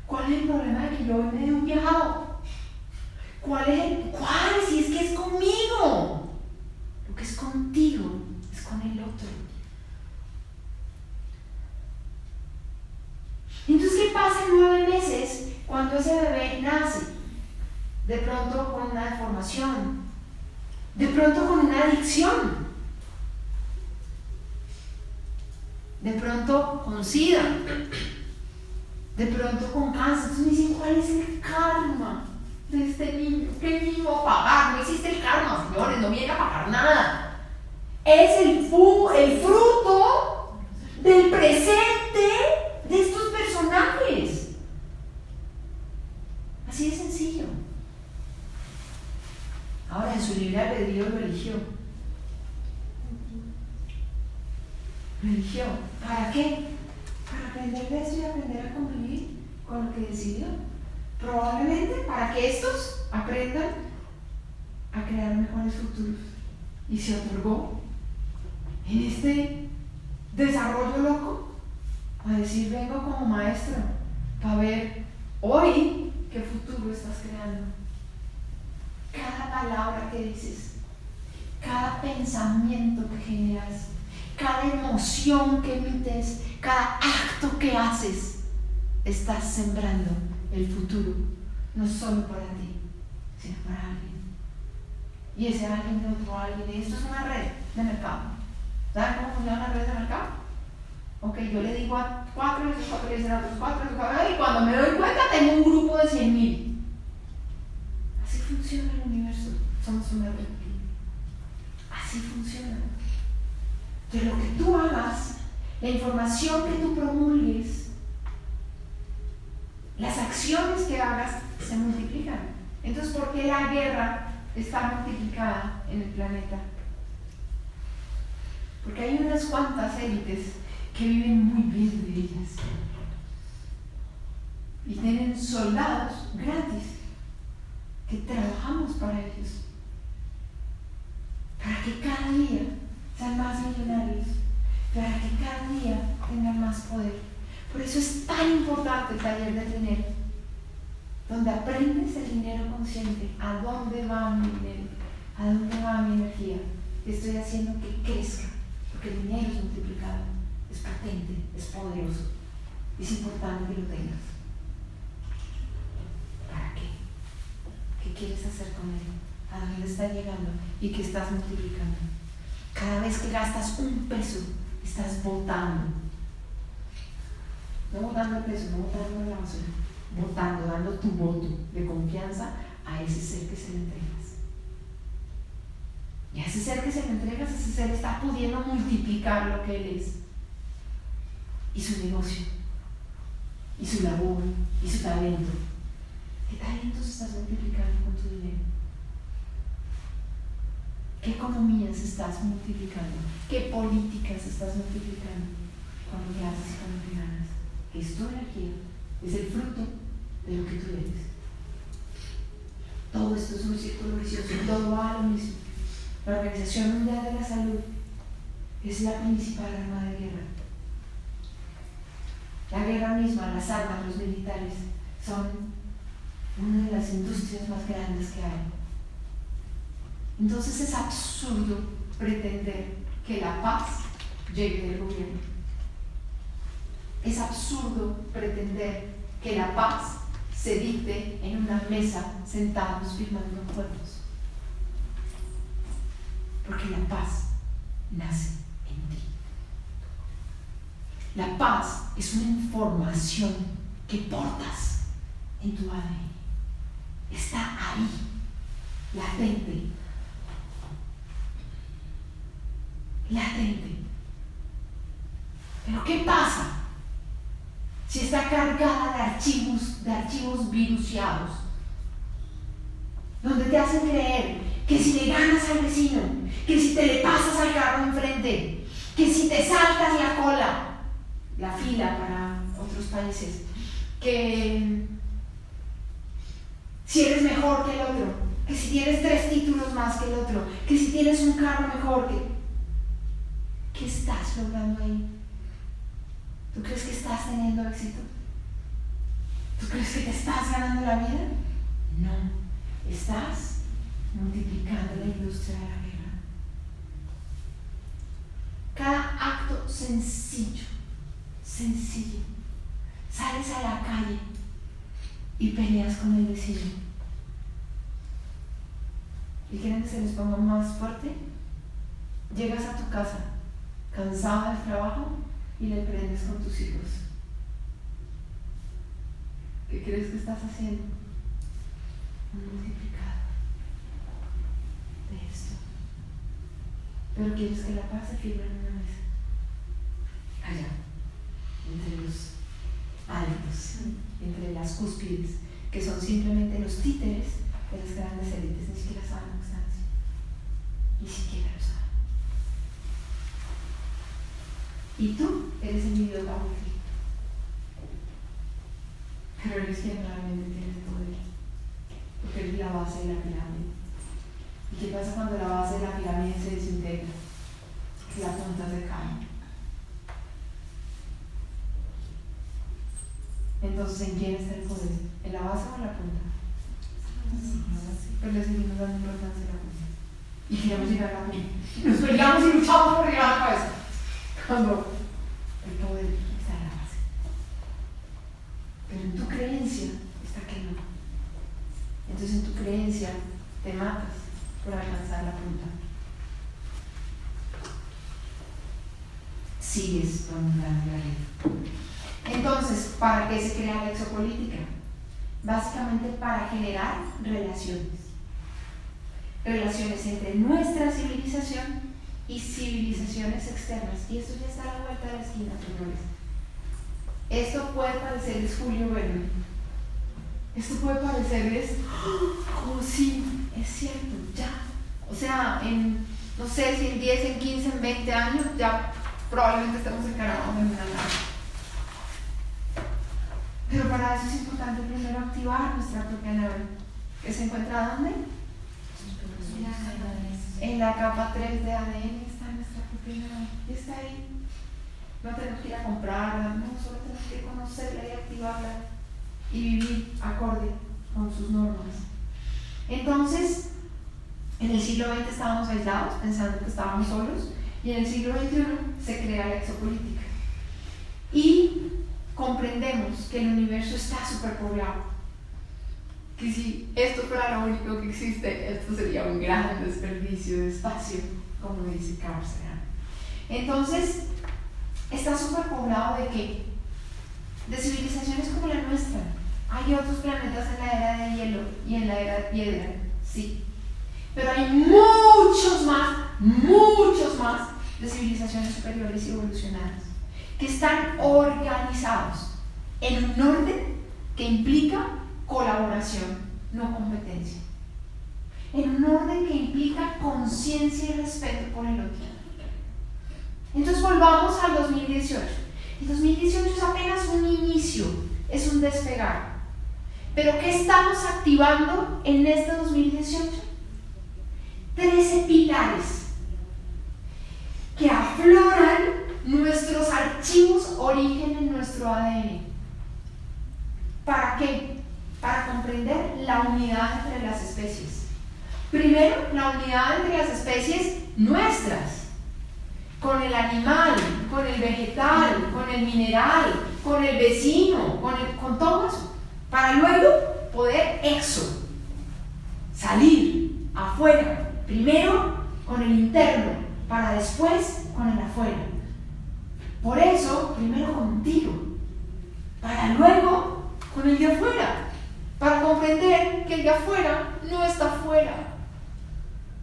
¿Cuál es el problema de que yo hoy me dé un viajado? ¿Cuál? Si es que es conmigo. Lo que es contigo es con el otro. Entonces, ¿qué pasa en 9 meses cuando ese bebé nace? De pronto con una deformación, de pronto con una adicción, de pronto con SIDA, de pronto con cáncer. Entonces me dicen, ¿cuál es el karma de este niño? ¿Qué niño va a pagar? No existe el karma, señores, no viene a pagar nada. Es el fruto del presente de estos personajes. Así de sencillo. Ahora, en su libre albedrío lo eligió. Lo eligió. ¿Para qué? Para aprender de eso y aprender a convivir con lo que decidió. Probablemente para que estos aprendan a crear mejores futuros. Y se otorgó en este desarrollo loco a decir, vengo como maestro para ver hoy qué futuro estás creando. Cada palabra que dices, cada pensamiento que generas, cada emoción que emites, cada acto que haces, estás sembrando el futuro, no solo para ti, sino para alguien. Y ese alguien de otro alguien. Y esto es una red de mercado. ¿Saben cómo funciona una red de mercado? Ok, yo le digo a 4, esos 4 le dicen a otros 4, y cuando me doy cuenta tengo un grupo de 100,000. Así funciona el universo. Somos una red. Así funciona. De lo que tú hagas, la información que tú promulgues, las acciones que hagas se multiplican. Entonces, ¿por qué la guerra está multiplicada en el planeta? Porque hay unas cuantas élites que viven muy bien de ellas y tienen soldados gratis que trabajamos para ellos, para que cada día sean más millonarios, para que cada día tengan más poder. Por eso es tan importante el taller del dinero, donde aprendes el dinero consciente, a dónde va mi dinero, a dónde va mi energía, qué estoy haciendo que crezca, porque el dinero es multiplicado, es potente, es poderoso, es importante que lo tengas. ¿Para qué? ¿Qué quieres hacer con él? ¿A dónde está llegando? ¿Y qué estás multiplicando? Cada vez que gastas un peso, estás votando. No votando el peso, no votando la basura, votando, dando tu voto de confianza a ese ser que se le entregas. Y a ese ser que se le entregas, ese ser está pudiendo multiplicar lo que él es. Y su negocio, y su labor, y su talento. ¿Qué talentos estás multiplicando con tu dinero? ¿Qué economías estás multiplicando? ¿Qué políticas estás multiplicando cuando te haces y cuando te ganas? Es tu energía, es el fruto de lo que tú eres. Todo esto es un círculo vicioso, todo va a lo mismo. La Organización Mundial de la Salud es la principal arma de guerra. La guerra misma, las armas, los militares, son una de las industrias más grandes que hay. Entonces es absurdo pretender que la paz llegue del gobierno. Es absurdo pretender que la paz se dicte en una mesa sentados firmando acuerdos. Porque la paz nace en ti. La paz es una información que portas en tu ADN. Está ahí, latente. Latente. Pero ¿qué pasa si está cargada de archivos viruseados, donde te hacen creer que si le ganas al vecino, que si te le pasas al carro enfrente, que si te saltas la fila para otros países, que si eres mejor que el otro, que si tienes 3 títulos más que el otro, que si tienes un carro mejor ¿qué estás logrando ahí? ¿Tú crees que estás teniendo éxito? ¿Tú crees que te estás ganando la vida? No, estás multiplicando la industria de la guerra. Cada acto sencillo, sales a la calle y peleas con el vecino. ¿Y quieren que se les ponga más fuerte? Llegas a tu casa, cansada del trabajo, y le prendes con tus hijos. ¿Qué crees que estás haciendo? Un multiplicado de esto. Pero quieres que la paz se firme en una mesa. Allá, entre los altos, entre las cúspides, que son simplemente los títeres de las grandes élites. Ni siquiera saben lo que están haciendo. Ni siquiera lo saben. Y tú eres el idiota útil. Pero eres quien realmente tiene el poder. Porque eres la base de la pirámide. ¿Y qué pasa cuando la base de la pirámide se desintegra? Que la punta se cae. Entonces, ¿en quién está el poder? ¿En la base o en la punta? Pero le seguimos dando importancia a la punta. Y queremos llegar a la punta. Y nos peleamos y luchamos por llegar a la cabeza. Cuando el poder está en la base. Pero en tu creencia está que no. Entonces en tu creencia te matas por alcanzar la punta. Sigues prolongando la vida. Entonces, ¿para qué se crea la exopolítica? Básicamente para generar relaciones. Relaciones entre nuestra civilización y civilizaciones externas. Y esto ya está a la vuelta de la esquina, señores. Esto puede parecerles Julio Verne. Esto puede parecerles como si es cierto, ya. O sea, no sé si en 10, en 15, en 20 años ya probablemente estemos encargados en una nave. Pero para eso es importante primero activar nuestra propia nave. ¿Que se encuentra dónde? En la capa 3 de ADN está nuestra propia primero, y está ahí. No tenemos que ir a comprarla, no, solo tenemos que conocerla y activarla y vivir acorde con sus normas. Entonces, en el siglo XX estábamos aislados, pensando que estábamos solos, y en el siglo XXI se crea la exopolítica. Y comprendemos que el universo está superpoblado. Que si esto fuera lo único que existe, esto sería un gran desperdicio de espacio, como dice Carl Sagan. Entonces, está superpoblado ¿de qué? De civilizaciones como la nuestra. Hay otros planetas en la era de hielo y en la era de piedra, sí. Pero hay muchos más de civilizaciones superiores y evolucionadas que están organizados en un orden que implica colaboración, no competencia. En un orden que implica conciencia y respeto por el otro. Entonces volvamos al 2018. El 2018 es apenas un inicio, es un despegar. ¿Pero qué estamos activando en este 2018? 13 pilares que afloran nuestros archivos origen en nuestro ADN. ¿Para qué? Para comprender la unidad entre las especies. Primero, la unidad entre las especies nuestras, con el animal, con el vegetal, con el mineral, con el vecino, con todo eso, para luego poder salir afuera, primero con el interno, para después con el afuera. Por eso, primero contigo, para luego con el de afuera, para comprender que el de afuera no está afuera,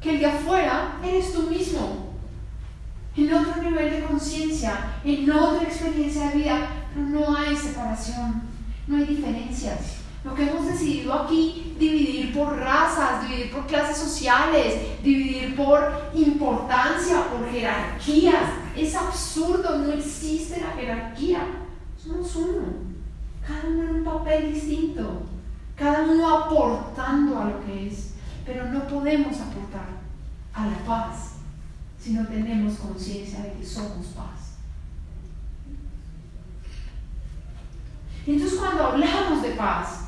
que el de afuera eres tú mismo, en otro nivel de conciencia, en otra experiencia de vida, pero no hay separación, no hay diferencias. Lo que hemos decidido aquí, dividir por razas, dividir por clases sociales, dividir por importancia, por jerarquías, es absurdo, no existe la jerarquía. Somos uno, cada uno en un papel distinto, cada uno aportando a lo que es, pero no podemos aportar a la paz si no tenemos conciencia de que somos paz. Entonces, cuando hablamos de paz,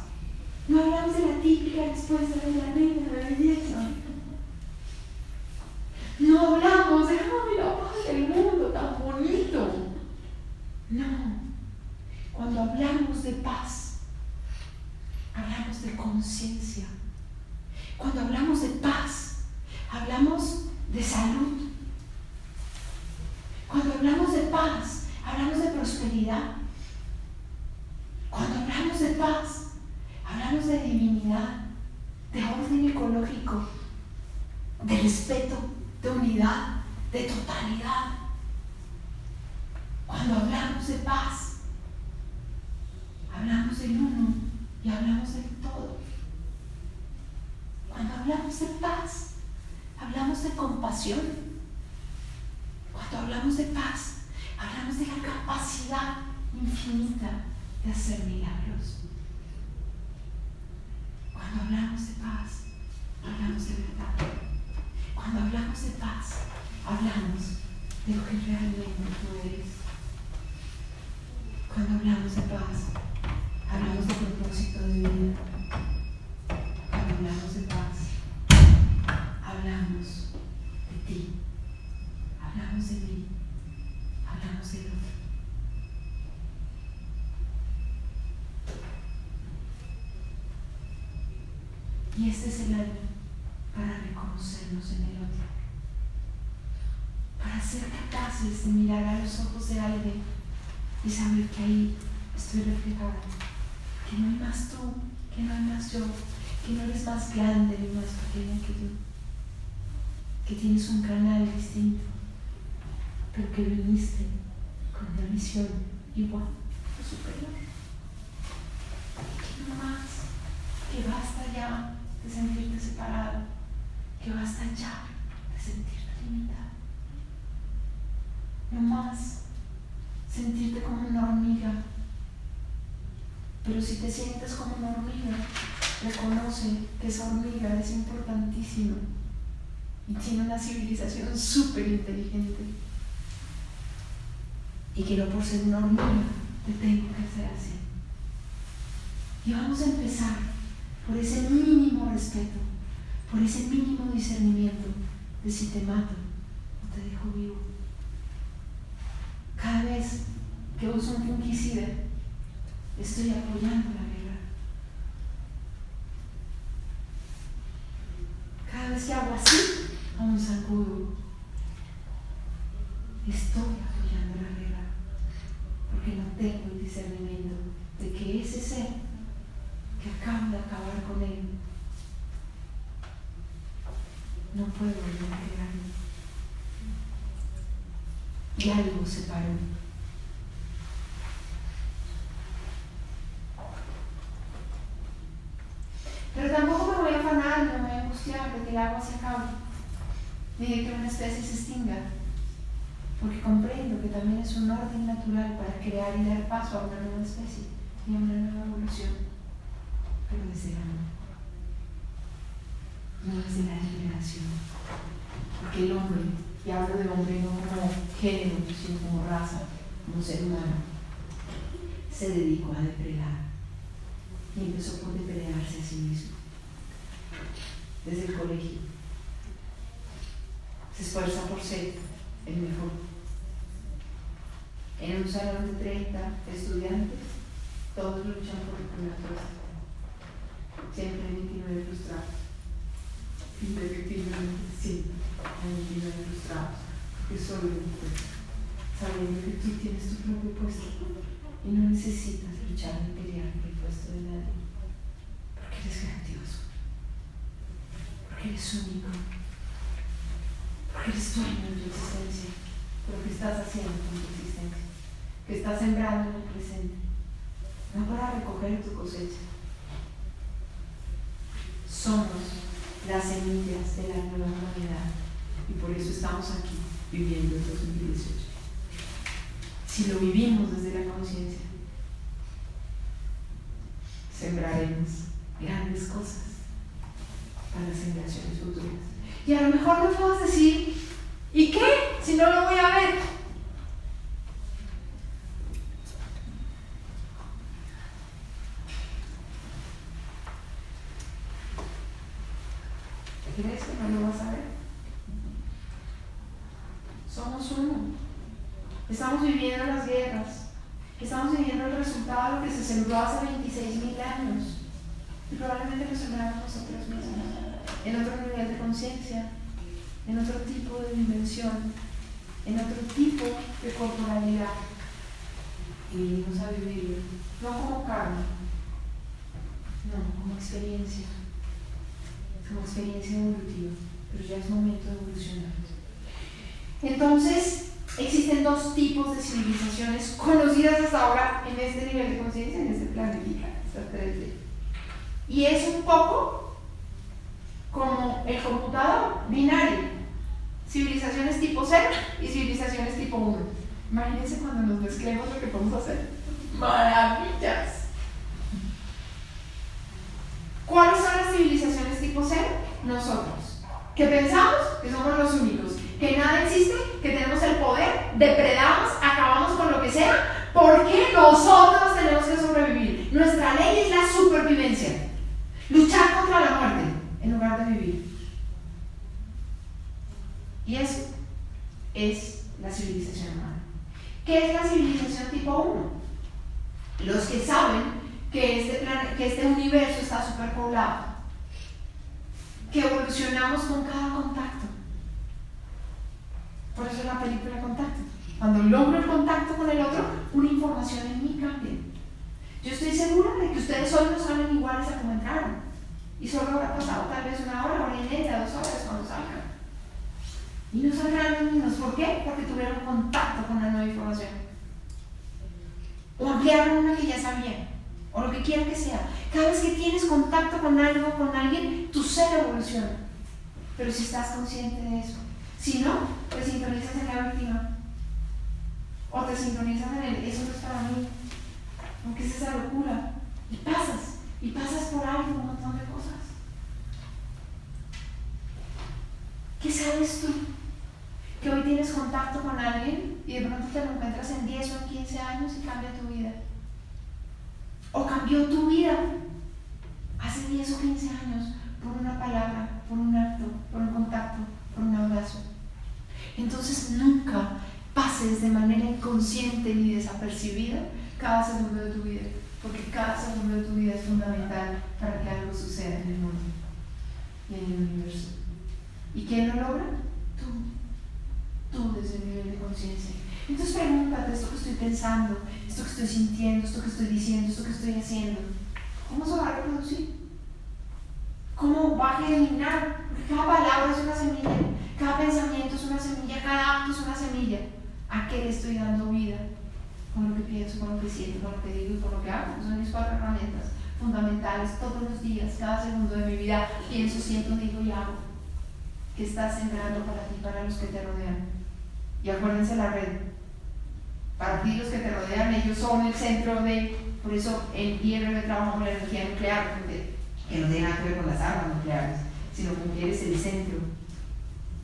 no hablamos de la típica respuesta de la reina de la belleza. No hablamos de la paz del mundo tan bonito. No. Cuando hablamos de paz, hablamos de conciencia. Cuando hablamos de paz, hablamos de salud. Cuando hablamos de paz, hablamos de prosperidad. Cuando hablamos de paz, hablamos de divinidad, de orden ecológico, de respeto, de unidad, de totalidad. Cuando hablamos de paz, hablamos del uno y hablamos del todo. Cuando hablamos de paz, hablamos de compasión. Cuando hablamos de paz, hablamos de la capacidad infinita de hacer milagros. Cuando hablamos de paz, hablamos de verdad. Cuando hablamos de paz, hablamos de lo que realmente tú eres. Cuando hablamos de paz, hablamos de propósito de vida. Cuando hablamos de paz, hablamos de ti, hablamos de mí, hablamos del otro. Y este es el año para reconocernos en el otro, para ser capaces de mirar a los ojos de alguien y saber que ahí estoy reflejada, que no hay más tú, que no hay más yo, que no eres más grande ni más pequeña que yo, que tienes un canal distinto, pero que viniste con una misión igual o superior, que no más, que basta ya de sentirte separado, que basta ya de sentirte limitado, no más sentirte como una hormiga. Pero si te sientes como una hormiga, reconoce que esa hormiga es importantísima y tiene una civilización súper inteligente y que no por ser una hormiga te tengo que hacer así. Y vamos a empezar por ese mínimo respeto, por ese mínimo discernimiento de si te mato o te dejo vivo. Cada vez que uso un fungicida, estoy apoyando la guerra. Cada vez que hago así a un zancudo, estoy apoyando la guerra, porque no tengo el discernimiento de que ese ser que acabo de acabar con él no puedo volver a crearlo. Y algo se paró. Pero tampoco me voy a afanar, no me voy a angustiar de que el agua se acabe, ni de que una especie se extinga, porque comprendo que también es un orden natural para crear y dar paso a una nueva especie y a una nueva evolución, pero desde el amor, no desde la liberación, porque el hombre, y hablo de hombre no como género, sino como raza, como ser humano, se dedicó a depredar. Y empezó por depredarse a sí mismo. Desde el colegio. Se esfuerza por ser el mejor. En un salón de 30 estudiantes, todos luchan por una puesto. Siempre hay 29 frustrados. Indefectivamente, sí, hay 29 frustrados. Porque solo hay un puesto. Sabiendo que tú tienes tu propio puesto y no necesitas luchar ni pelear por el puesto de nadie, porque eres grandioso, porque eres único, porque eres dueño de tu existencia, por lo que estás haciendo con tu existencia, que estás sembrando en el presente, no para recoger tu cosecha. Somos las semillas de la nueva humanidad y por eso estamos aquí viviendo el 2018. Si lo vivimos desde la conciencia, sembraremos grandes cosas para las generaciones futuras. Y a lo mejor me puedes decir, ¿y qué? Si no lo voy a ver. ¿Crees que no lo vas a ver? Somos uno. Estamos viviendo las guerras, estamos viviendo el resultado de lo que se sembró hace 26.000 años y probablemente lo sembramos nosotros mismos, en otro nivel de conciencia, en otro tipo de dimensión, en otro tipo de corporalidad. Y vinimos a vivirlo, no como karma, no, como experiencia evolutiva, pero ya es momento de evolucionar. Entonces, existen dos tipos de civilizaciones conocidas hasta ahora en este nivel de conciencia, en este planeta, esta 3D. Y es un poco como el computador binario, civilizaciones tipo 0 y civilizaciones tipo 1. Imagínense cuando nos mezclemos lo que podemos hacer. ¡Maravillas! ¿Cuáles son las civilizaciones tipo 0? Nosotros, que pensamos que somos los únicos, que nada existe, que tenemos el poder, depredamos, acabamos con lo que sea, porque nosotros tenemos que sobrevivir. Nuestra ley es la supervivencia, luchar contra la muerte en lugar de vivir. Y eso es la civilización humana. ¿Qué es la civilización tipo 1? Los que saben que este universo está superpoblado, que evolucionamos con cada contacto. Por eso es la película Contacto. Cuando logro el contacto con el otro, una información en mí cambia. Yo estoy segura de que ustedes hoy no salen iguales a como entraron. Y solo habrá pasado tal vez una hora y media, 2 horas cuando salgan. Y no saldrán los mismos. ¿Por qué? Porque tuvieron contacto con la nueva información. O ampliaron una que ya sabían. O lo que quiera que sea. Cada vez que tienes contacto con algo, con alguien, tu ser evoluciona. Pero si estás consciente de eso. Si no, te sintonizas en la víctima. O te sintonizas en el, eso no es para mí. Aunque es esa locura. Y pasas por algo, un montón de cosas. ¿Qué sabes tú? que hoy tienes contacto con alguien y de pronto te lo encuentras en 10 o en 15 años y cambia tu vida. O cambió tu vida hace 10 o 15 años por una palabra, por un acto, por un contacto, por un abrazo. Entonces nunca pases de manera inconsciente ni desapercibida cada segundo de tu vida, porque cada segundo de tu vida es fundamental para que algo suceda en el mundo y en el universo. ¿Y quién lo logra? Tú desde el nivel de conciencia. Entonces pregúntate, esto que estoy pensando, esto que estoy sintiendo, esto que estoy diciendo, esto que estoy haciendo, ¿cómo se va a reproducir? ¿Cómo va a germinar? Porque cada palabra es una semilla, cada pensamiento es una semilla, cada acto es una semilla. ¿A qué le estoy dando vida? Con lo que pienso, con lo que siento, con lo que digo y con lo que hago. Son mis 4 herramientas fundamentales todos los días, cada segundo de mi vida. Pienso, siento, digo y hago. ¿Qué estás sembrando para ti, para los que te rodean? Y acuérdense la red. Para ti los que te rodean, ellos son el centro de... Por eso el hierro trabaja con la energía nuclear, porque que no tiene nada que ver con las armas nucleares, sino con que eres el centro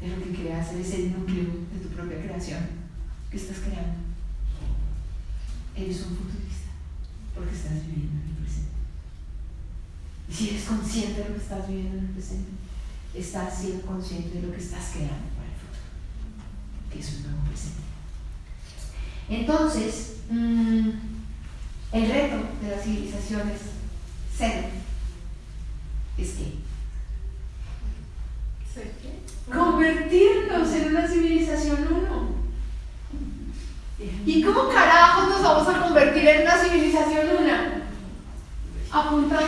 de lo que creas, eres el núcleo de tu propia creación. ¿Qué estás creando? Eres un futurista, porque estás viviendo en el presente. Y si eres consciente de lo que estás viviendo en el presente, estás siendo consciente de lo que estás creando para el futuro, que es un nuevo presente. Entonces, el reto de las civilizaciones cero es que convertirnos en una civilización 1. ¿Y cómo carajos nos vamos a convertir en una civilización 1? A punta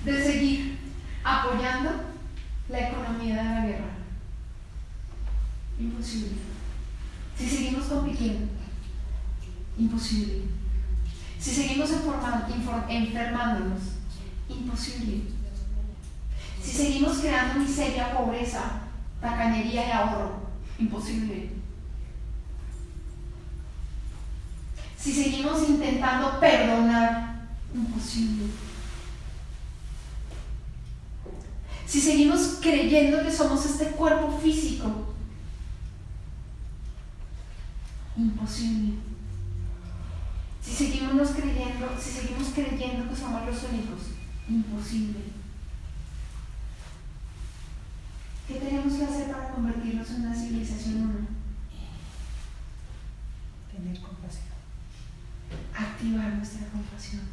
de seguir apoyando la economía de la guerra. Imposible. Si seguimos compitiendo, imposible. Si seguimos enfermándonos, imposible. Si seguimos creando miseria, pobreza, tacañería y ahorro, imposible. Si seguimos intentando perdonar, imposible. Si seguimos creyendo que somos este cuerpo físico, imposible. Si seguimos creyendo que somos los únicos, imposible. ¿Qué tenemos que hacer para convertirnos en una civilización 1? Tener compasión. Activar nuestra compasión,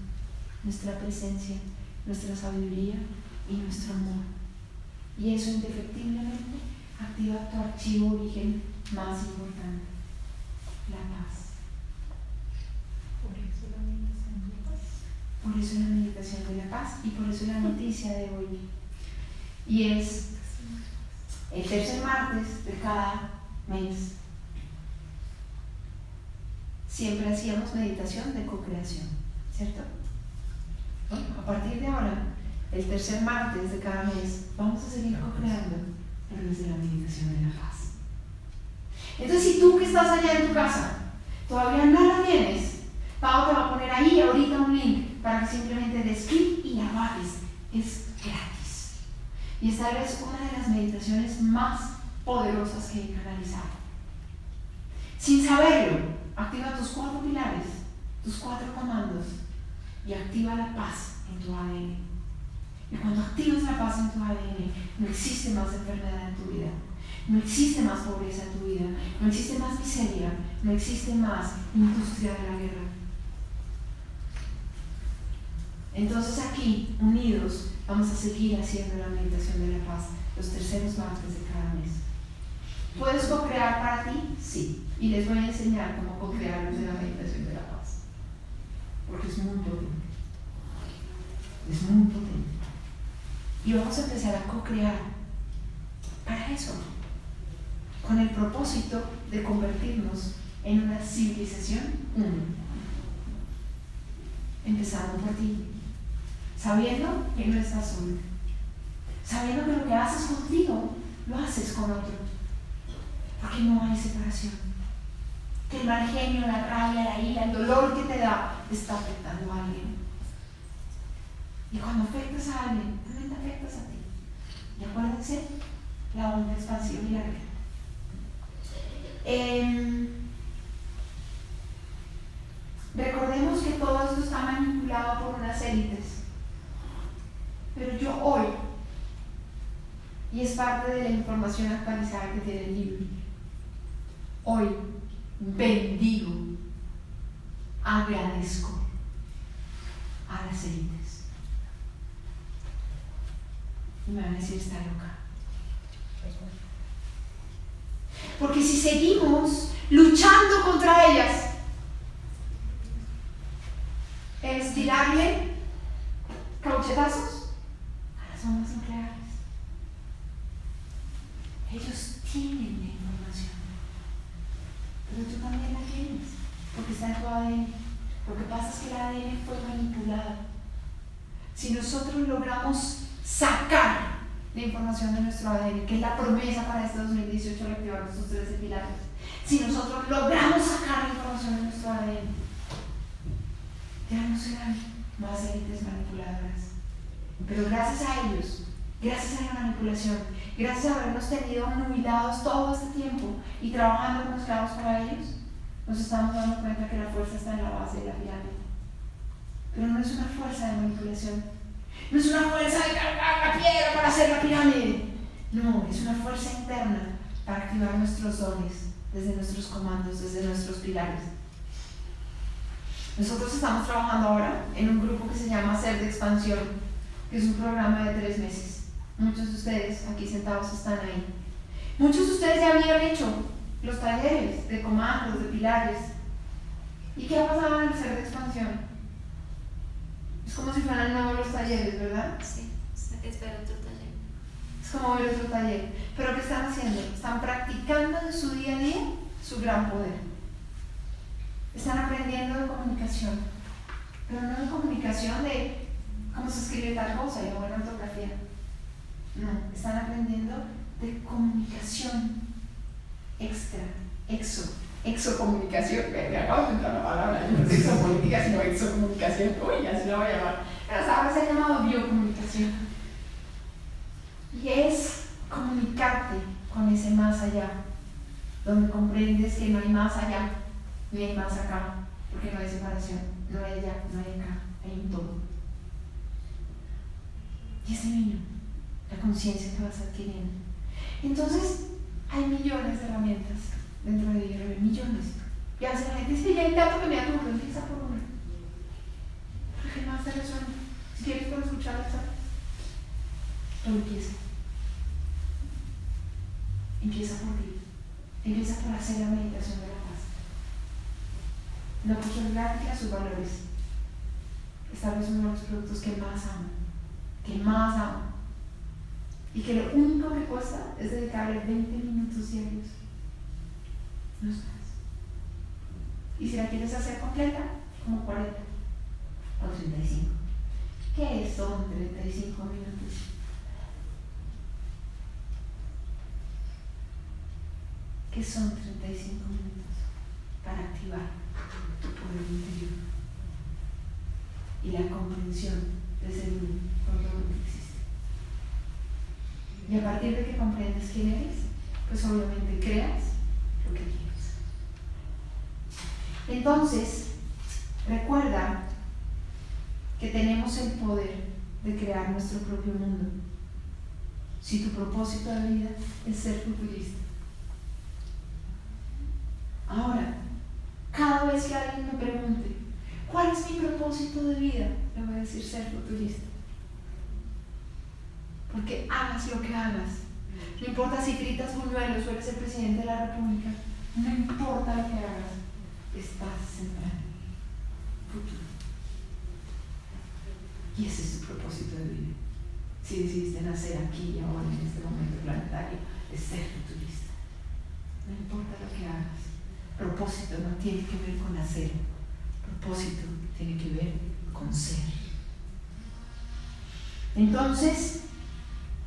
nuestra presencia, nuestra sabiduría y nuestro amor. Y eso indefectiblemente activa tu archivo origen más importante, la paz. Por eso la meditación de la paz. Por eso la meditación de la paz y por eso la noticia de hoy. Y es el tercer martes de cada mes. Siempre hacíamos meditación de co-creación, ¿cierto? Bueno, a partir de ahora, el tercer martes de cada mes, vamos a seguir co-creando, pero desde la meditación de la paz. Entonces, si tú que estás allá en tu casa todavía no la tienes, Pau te va a poner ahí ahorita un link para que simplemente des clic y la bajes. Es gratis. Y esta es una de las meditaciones más poderosas que he canalizado. Sin saberlo, activa tus 4 pilares, tus 4 comandos y activa la paz en tu ADN. Y cuando activas la paz en tu ADN, no existe más enfermedad en tu vida, no existe más pobreza en tu vida, no existe más miseria, no existe más industria de la guerra. Entonces aquí, unidos, vamos a seguir haciendo la meditación de la paz los terceros martes de cada mes. ¿Puedes co-crear para ti? Sí. Y les voy a enseñar cómo co-crear desde la meditación de la paz. Porque es muy potente. Es muy potente. Y vamos a empezar a co-crear para eso. Con el propósito de convertirnos en una civilización 1. Empezando por ti. Sabiendo que no estás solo. Sabiendo que lo que haces contigo, lo haces con otro. Porque no hay separación. Que el mal genio, la rabia, la ira, el dolor que te da, te está afectando a alguien. Y cuando afectas a alguien, también te afectas a ti. Y acuérdense, la onda expansiva y la guerra. Recordemos que todo esto está manipulado por unas élites. Pero yo hoy, y es parte de la información actualizada que tiene el libro, hoy bendigo, agradezco a las élites. Y me van a decir, está loca. Porque si seguimos luchando contra ellas, es tirarle cauchetazos a las bombas nucleares. Ellos tienen la información, pero tú también la tienes, porque está en tu ADN. Lo que pasa es que el ADN fue manipulado. Si nosotros logramos sacar la información de nuestro ADN, que es la promesa para este 2018 reactivar nuestros 13 pilares, si nosotros logramos sacar la información de nuestro ADN, ya no serán más élites manipuladoras. Pero gracias a ellos, gracias a la manipulación, gracias a habernos tenido nubilados todo este tiempo y trabajando como esclavos para ellos, nos estamos dando cuenta que la fuerza está en la base de la pirámide. Pero no es una fuerza de manipulación, no es una fuerza de cargar la piedra para hacer la pirámide, no, es una fuerza interna para activar nuestros dones desde nuestros comandos, desde nuestros pilares. Nosotros estamos trabajando ahora en un grupo que se llama Ser de Expansión, que es un programa de 3 meses. Muchos de ustedes aquí sentados están ahí. Muchos de ustedes ya habían hecho los talleres de comandos, de pilares. ¿Y qué ha pasado en el Ser de Expansión? Es como si fueran nuevos los talleres, ¿verdad? Sí, hasta que espera otro taller. Es como ver otro taller. ¿Pero qué están haciendo? Están practicando en su día a día su gran poder. Están aprendiendo de comunicación, pero no de comunicación de cómo se escribe tal cosa y de buena ortografía. No, están aprendiendo de comunicación exocomunicación. Me acabo de inventar la palabra, no es exopolítica, sino exocomunicación. Uy, así lo voy a llamar. Pero ahora se ha llamado biocomunicación. Y es comunicarte con ese más allá, donde comprendes que no hay más allá, ni hay más acá, porque no hay separación, no hay allá, no hay acá, hay un todo. Y ese niño, la conciencia que vas adquiriendo. Entonces, hay millones de herramientas dentro de IRB, millones. Y a veces la gente dice, ya hay tanto que me aturro, empieza por una. ¿Qué más te resuena? Si quieres puedes escuchar esa. Pero empieza. Empieza por ti. Empieza por hacer la meditación de la paz. La posibilidad de sus valores. Es tal vez uno de los productos que más amo, y que lo único que cuesta es dedicarle 20 minutos diarios, no es más. Y si la quieres hacer completa, como 40 o 35. ¿Qué son 35 minutos? ¿Qué son 35 minutos para activar tu poder interior y la comprensión de ese mundo por todo lo que existe? Y a partir de que comprendes quién eres, pues obviamente creas lo que quieres. Entonces, recuerda que tenemos el poder de crear nuestro propio mundo. Si tu propósito de vida es ser futurista. Ahora, cada vez que alguien me pregunte, ¿cuál es mi propósito de vida? Le voy a decir ser futurista. Porque hagas lo que hagas. No importa si fritas buñuelos o eres el presidente de la República. No importa lo que hagas. Estás sembrando futuro. Y ese es tu propósito de vida. Si decidiste nacer aquí y ahora, en este momento planetario, es ser futurista. No importa lo que hagas. Propósito no tiene que ver con hacer. Propósito tiene que ver con ser. Entonces,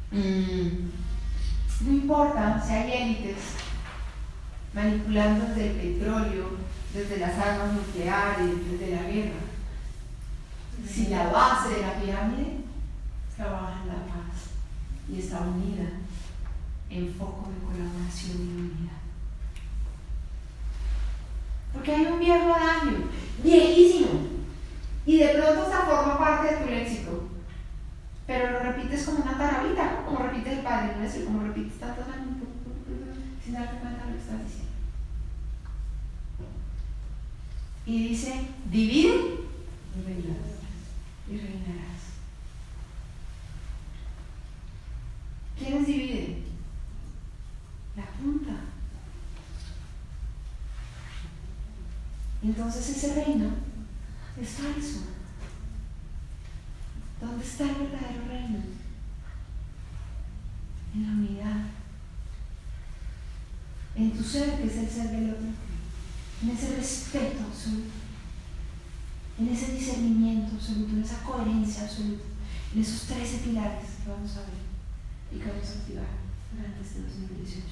no importa si hay élites manipulando desde el petróleo, desde las armas nucleares, desde la guerra. Si la base de la pirámide trabaja en la paz y está unida en foco de colaboración y unidad. Porque hay un viejo adagio, viejísimo, y de pronto hasta forma parte de tu léxico, pero lo repites como una tarabita, como repites el Padre Nuestro, como repites tantos años, sin darte cuenta de lo que estás diciendo. Y dice, divide y reinarás. ¿Quiénes dividen? La punta. Entonces ese reino es falso. ¿Dónde está el verdadero reino? En la unidad. En tu ser, que es el ser del otro. En ese respeto absoluto. En ese discernimiento absoluto, en esa coherencia absoluta. En esos 13 pilares que vamos a ver y que vamos a activar durante este 2018.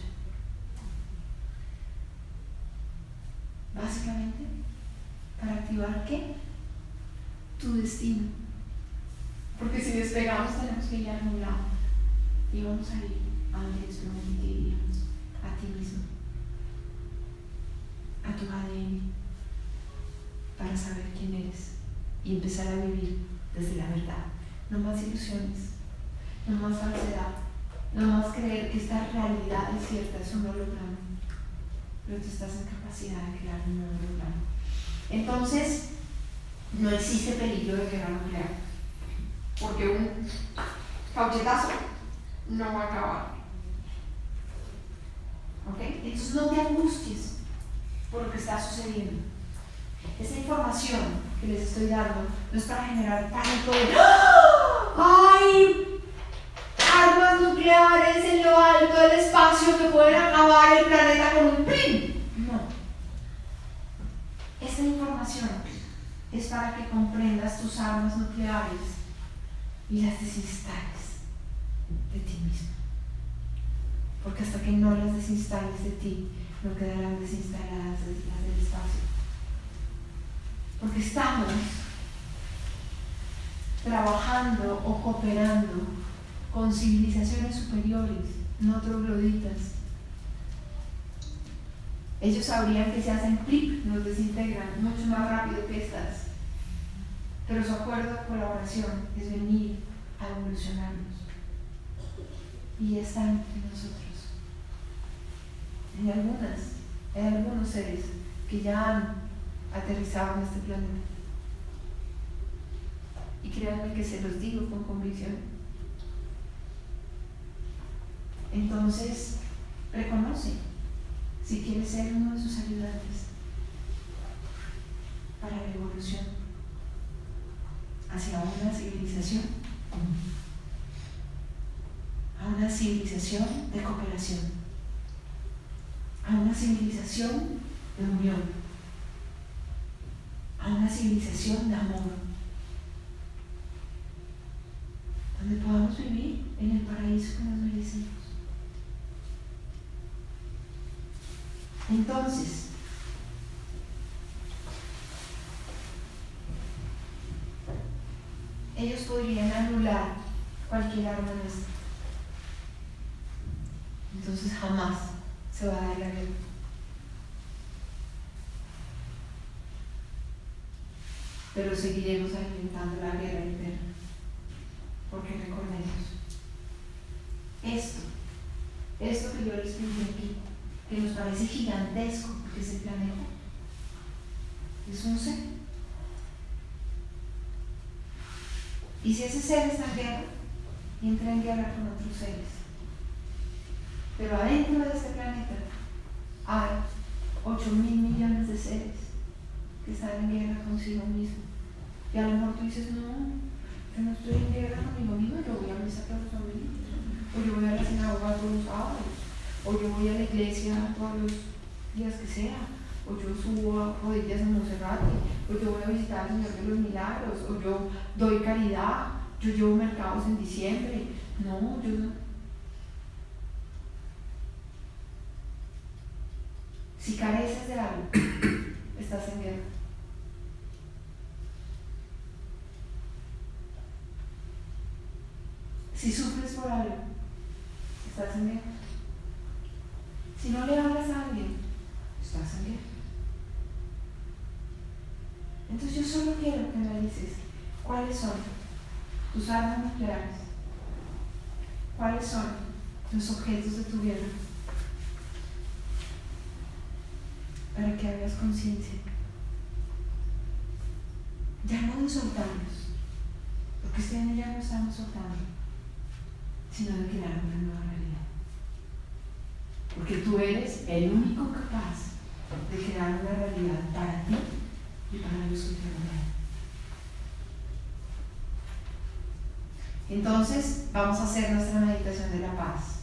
Básicamente, ¿para activar qué? Tu destino. Porque si despegamos tenemos que ir a algún lado. Y vamos a ir a donde Dios prometí que iríamos. A ti mismo. A tu ADN. Para saber quién eres. Y empezar a vivir desde la verdad. No más ilusiones. No más falsedad. No más creer que esta realidad es cierta. Es un holograma. Pero tú estás en capacidad de crear un nuevo holograma. Entonces, no existe peligro de guerra nuclear, porque un cauchetazo no va a acabar. ¿Ok? Entonces no te angusties por lo que está sucediendo. Esa información que les estoy dando no es para generar pánico de ¡ay! Armas nucleares en lo alto del espacio que pueden acabar el planeta con un pin. No. Esta información es para que comprendas tus armas nucleares y las desinstales de ti mismo. Porque hasta que no las desinstales de ti, no quedarán desinstaladas las del espacio. Porque estamos trabajando o cooperando con civilizaciones superiores, no trogloditas. Ellos sabrían que se hacen clic, nos desintegran mucho más rápido que estas. Pero su acuerdo de colaboración es venir a evolucionarnos. Y están en nosotros. Hay algunos seres que ya han aterrizado en este planeta. Y créanme que se los digo con convicción. Entonces, reconoce si quieres ser uno de sus ayudantes para la evolución hacia una civilización, a una civilización de cooperación, a una civilización de unión, a una civilización de amor, donde podamos vivir en el paraíso que nos merecemos. Entonces, ellos podrían anular cualquier arma nuestra. Entonces jamás se va a dar la guerra. Pero seguiremos alimentando la guerra interna. Porque recordemos, esto que yo les escribí aquí, que nos parece gigantesco, porque es el planeta, es un ser. Y si ese ser está en guerra, entra en guerra con otros seres. Pero adentro de este planeta hay 8.000 millones de seres que están en guerra consigo mismo. Y a lo mejor tú dices, no, yo no estoy en guerra conmigo mismo, yo voy a misa todos los domingos, o yo voy a la sinagoga todos los sábados, o yo voy a la iglesia todos los días que sea, o yo subo a rodillas en Monserrate, o yo voy a visitar al Señor de los Milagros, o yo doy caridad, yo llevo mercados en diciembre. No, yo no. Si careces de algo, estás en guerra. Si sufres por algo, estás en guerra. Si no le hablas a alguien, estás en guerra. Entonces yo solo quiero que me dices cuáles son tus armas nucleares, cuáles son los objetos de tu guerra, para que hagas conciencia. Ya no de soltarlos, porque este año ya no estamos soltando, sino de crear una nueva realidad. Porque tú eres el único capaz de crear una realidad para ti y para los que te rodean. Entonces vamos a hacer nuestra meditación de la paz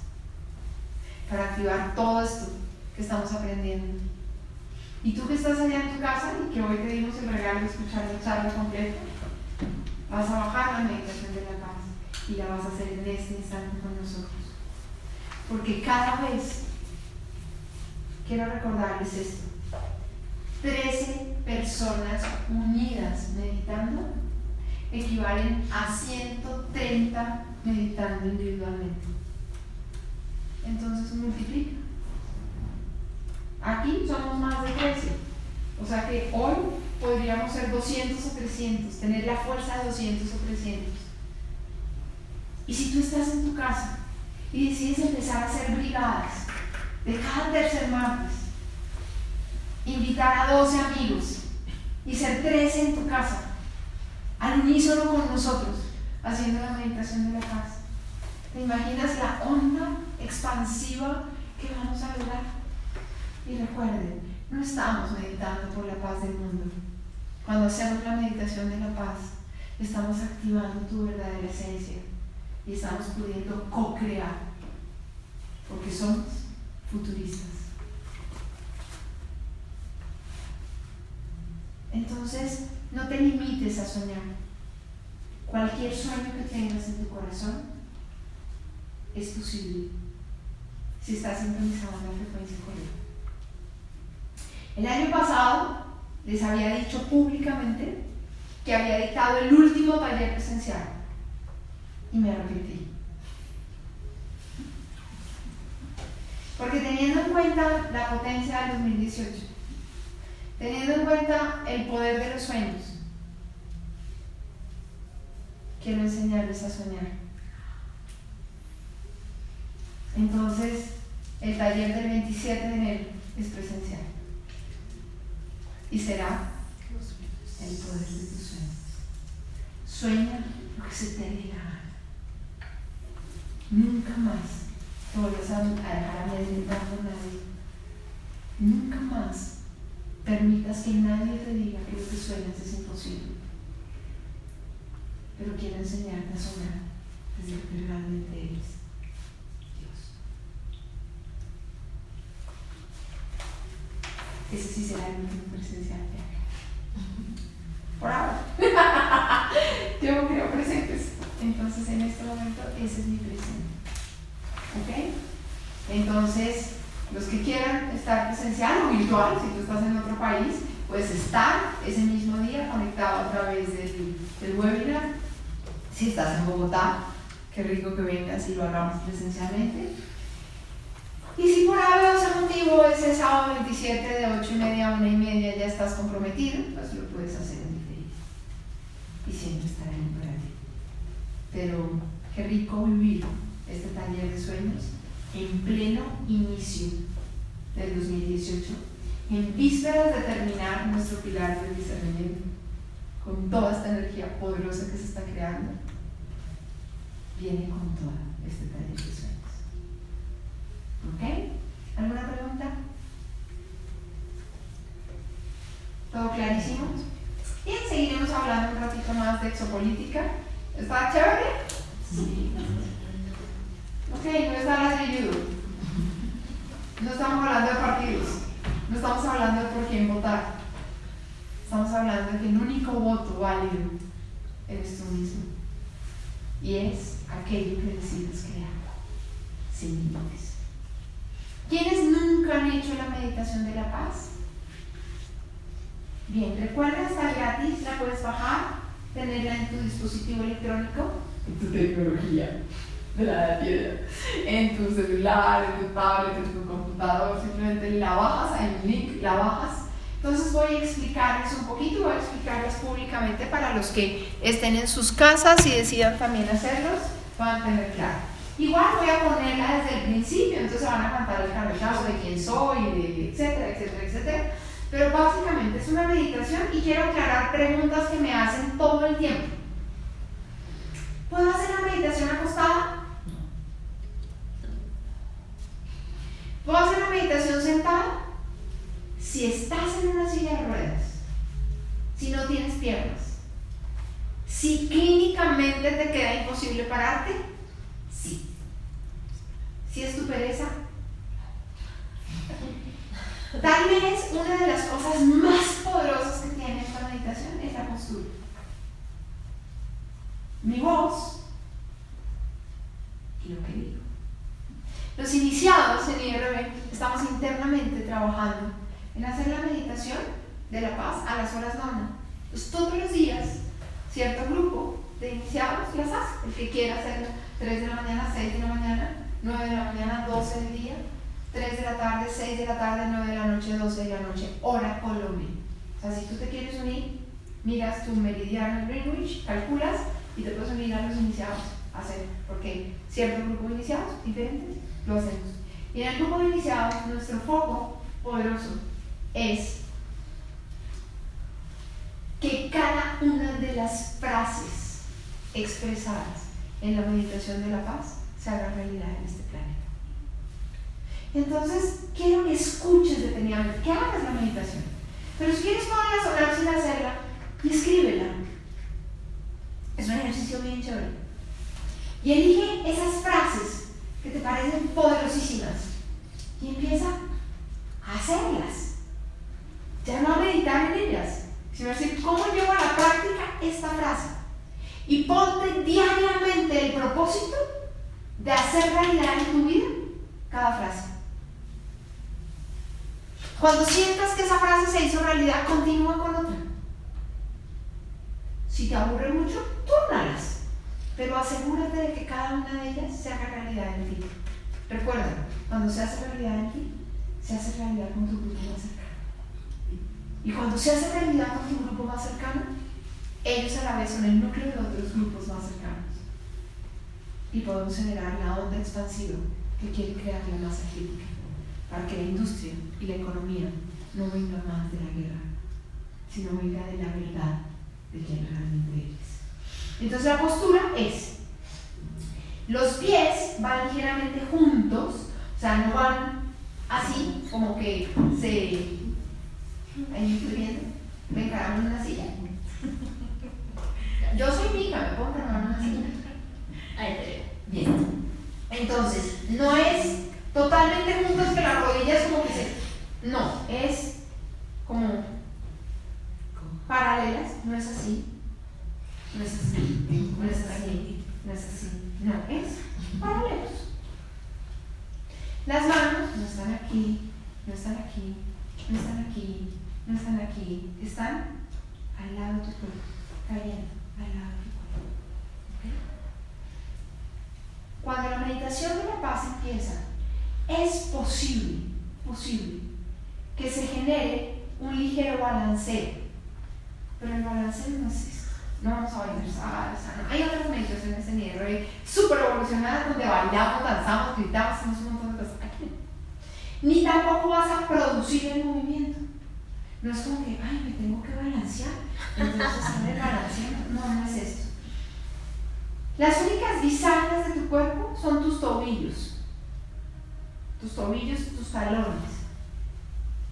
para activar todo esto que estamos aprendiendo. Y tú que estás allá en tu casa y que hoy te dimos el regalo de escuchar la charla completa, vas a bajar la meditación de la paz y la vas a hacer en este instante con nosotros. Porque cada vez, quiero recordarles esto, 13 personas unidas meditando equivalen a 130 meditando individualmente. Entonces multiplica. Aquí somos más de 13. O sea que hoy podríamos ser 200 o 300, tener la fuerza de 200 o 300. Y si tú estás en tu casa y decides empezar a hacer brigadas de cada tercer martes, invitar a 12 amigos y ser 13 en tu casa, al unísono con nosotros, haciendo la meditación de la paz, ¿te imaginas la onda expansiva que vamos a lograr? Y recuerden, no estamos meditando por la paz del mundo. Cuando hacemos la meditación de la paz, estamos activando tu verdadera esencia y estamos pudiendo co-crear, porque somos futuristas. Entonces, no te limites a soñar. Cualquier sueño que tengas en tu corazón es posible si estás sintonizado en la frecuencia correcta. El año pasado les había dicho públicamente que había dictado el último taller presencial y me arrepentí. Porque teniendo en cuenta la potencia del 2018, teniendo en cuenta el poder de los sueños, quiero enseñarles a soñar. Entonces, el taller del 27 de enero es presencial. Y será el poder de tus sueños. Sueña lo que se te dé la gana. Nunca más te vuelvas a dejar amedrentar por nadie. Nunca más permitas que nadie te diga que lo que sueñas es imposible. Pero quiero enseñarte a soñar desde lo que realmente eres. Ese sí será el último presencial. Por ahora. Yo creo presentes. Entonces, en este momento, ese es mi presente. ¿Ok? Entonces, los que quieran estar presencial o virtual, si tú estás en otro país, puedes estar ese mismo día conectado a través del webinar. Si estás en Bogotá, qué rico que vengas y lo hagamos presencialmente. Y si por algún motivo ese sábado 27 de 8:30 a 1:30 ya estás comprometido, pues lo puedes hacer en diferido. Y siempre estará ahí para ti. Pero qué rico vivir este taller de sueños en pleno inicio del 2018, en vísperas de terminar nuestro pilar del discernimiento, con toda esta energía poderosa que se está creando. Viene con todo este taller de sueños. ¿Ok? ¿Alguna pregunta? ¿Todo clarísimo? Bien, seguiremos hablando un ratito más de exopolítica. ¿Está chévere? Sí. Ok, no está ladrilludo. No estamos hablando de partidos. No estamos hablando de por quién votar. Estamos hablando de que el único voto válido eres tú mismo. Y es aquello que decides crear, sin límites. ¿Quiénes nunca han hecho la meditación de la paz? Bien, recuerda, está gratis, la puedes bajar, tenerla en tu dispositivo electrónico, en tu tecnología de la edad piedra, en tu celular, en tu tablet, en tu computador, simplemente la bajas, hay un link, la bajas Entonces voy a explicarles un poquito, voy a explicarles públicamente para los que estén en sus casas y decidan también hacerlos, van a tener claro. Igual voy a ponerla desde el principio, entonces van a cantar el carretazo de quién soy, de etcétera, etcétera, etcétera. Pero básicamente es una meditación y quiero aclarar preguntas que me hacen todo el tiempo. ¿Puedo hacer la meditación acostada? ¿Puedo hacer la meditación sentada? Si estás en una silla de ruedas, si no tienes piernas, si clínicamente te queda imposible pararte, sí. Si es tu pereza, tal vez una de las cosas más poderosas que tiene esta meditación es la postura. Mi voz y lo que digo. Los iniciados en IRB estamos internamente trabajando en hacer la meditación de la paz a las horas nona. Pues todos los días, cierto grupo de iniciados las hace. El que quiera hacerlo, 3 de la mañana, 6 de la mañana, 9 de la mañana, 12 del día, 3 de la tarde, 6 de la tarde, 9 de la noche, 12 de la noche, hora Colombia. O sea, si tú te quieres unir, miras tu meridiano en Greenwich, calculas y te puedes unir a los iniciados a hacer, porque cierto grupo de iniciados diferentes lo hacemos. Y en el grupo de iniciados, nuestro foco poderoso es que cada una de las frases expresadas en la meditación de la paz se haga realidad en este planeta. Entonces, quiero que escuches detenidamente, que hagas la meditación. Pero si quieres ponerla a sonar sin hacerla, y escríbela. Es un ejercicio bien chévere. Y elige esas frases que te parecen poderosísimas y empieza a hacerlas. Ya no a meditar en ellas, sino a decir cómo llevo a la práctica esta frase. Y ponte diariamente el propósito de hacer realidad en tu vida cada frase. Cuando sientas que esa frase se hizo realidad, continúa con otra. Si te aburre mucho, túrnalas, pero asegúrate de que cada una de ellas se haga realidad en ti. Recuerda, cuando se hace realidad en ti, se hace realidad con tu grupo más cercano. Y cuando se hace realidad con tu grupo más cercano, ellos a la vez son el núcleo de otros grupos más cercanos. Y podemos generar la onda expansiva que quiere crear la masa crítica, para que la industria y la economía no vengan más de la guerra, sino venga de la verdad de quién realmente eres. Entonces la postura es, los pies van ligeramente juntos, o sea, no van así, como que se... ahí me estoy viendo, me encaramos en una silla. Yo soy Mica, me puedo encarar en una silla. Ahí te veo. Bien. Entonces, no es totalmente juntos que las rodillas como que se... No, es como paralelas, no es así. No es así, no es así, no es así. No, es paralelos. Las manos no están aquí, no están aquí, no están aquí, no están aquí. Están al lado de tu cuerpo, cayendo al lado de tu cuerpo. ¿Okay? Cuando la meditación de la paz empieza, es posible que se genere un ligero balanceo. Pero el balanceo no es esto. No vamos a bailar salsa, no. Hay otras meditaciones en IRB súper evolucionadas donde bailamos, danzamos, gritamos, hacemos un montón de cosas. Aquí no. Ni tampoco vas a producir el movimiento. No es como que, ay, me tengo que balancear, entonces sale balanceando. No, no es esto. Las únicas bisagras de tu cuerpo son tus tobillos. Tus tobillos y tus talones.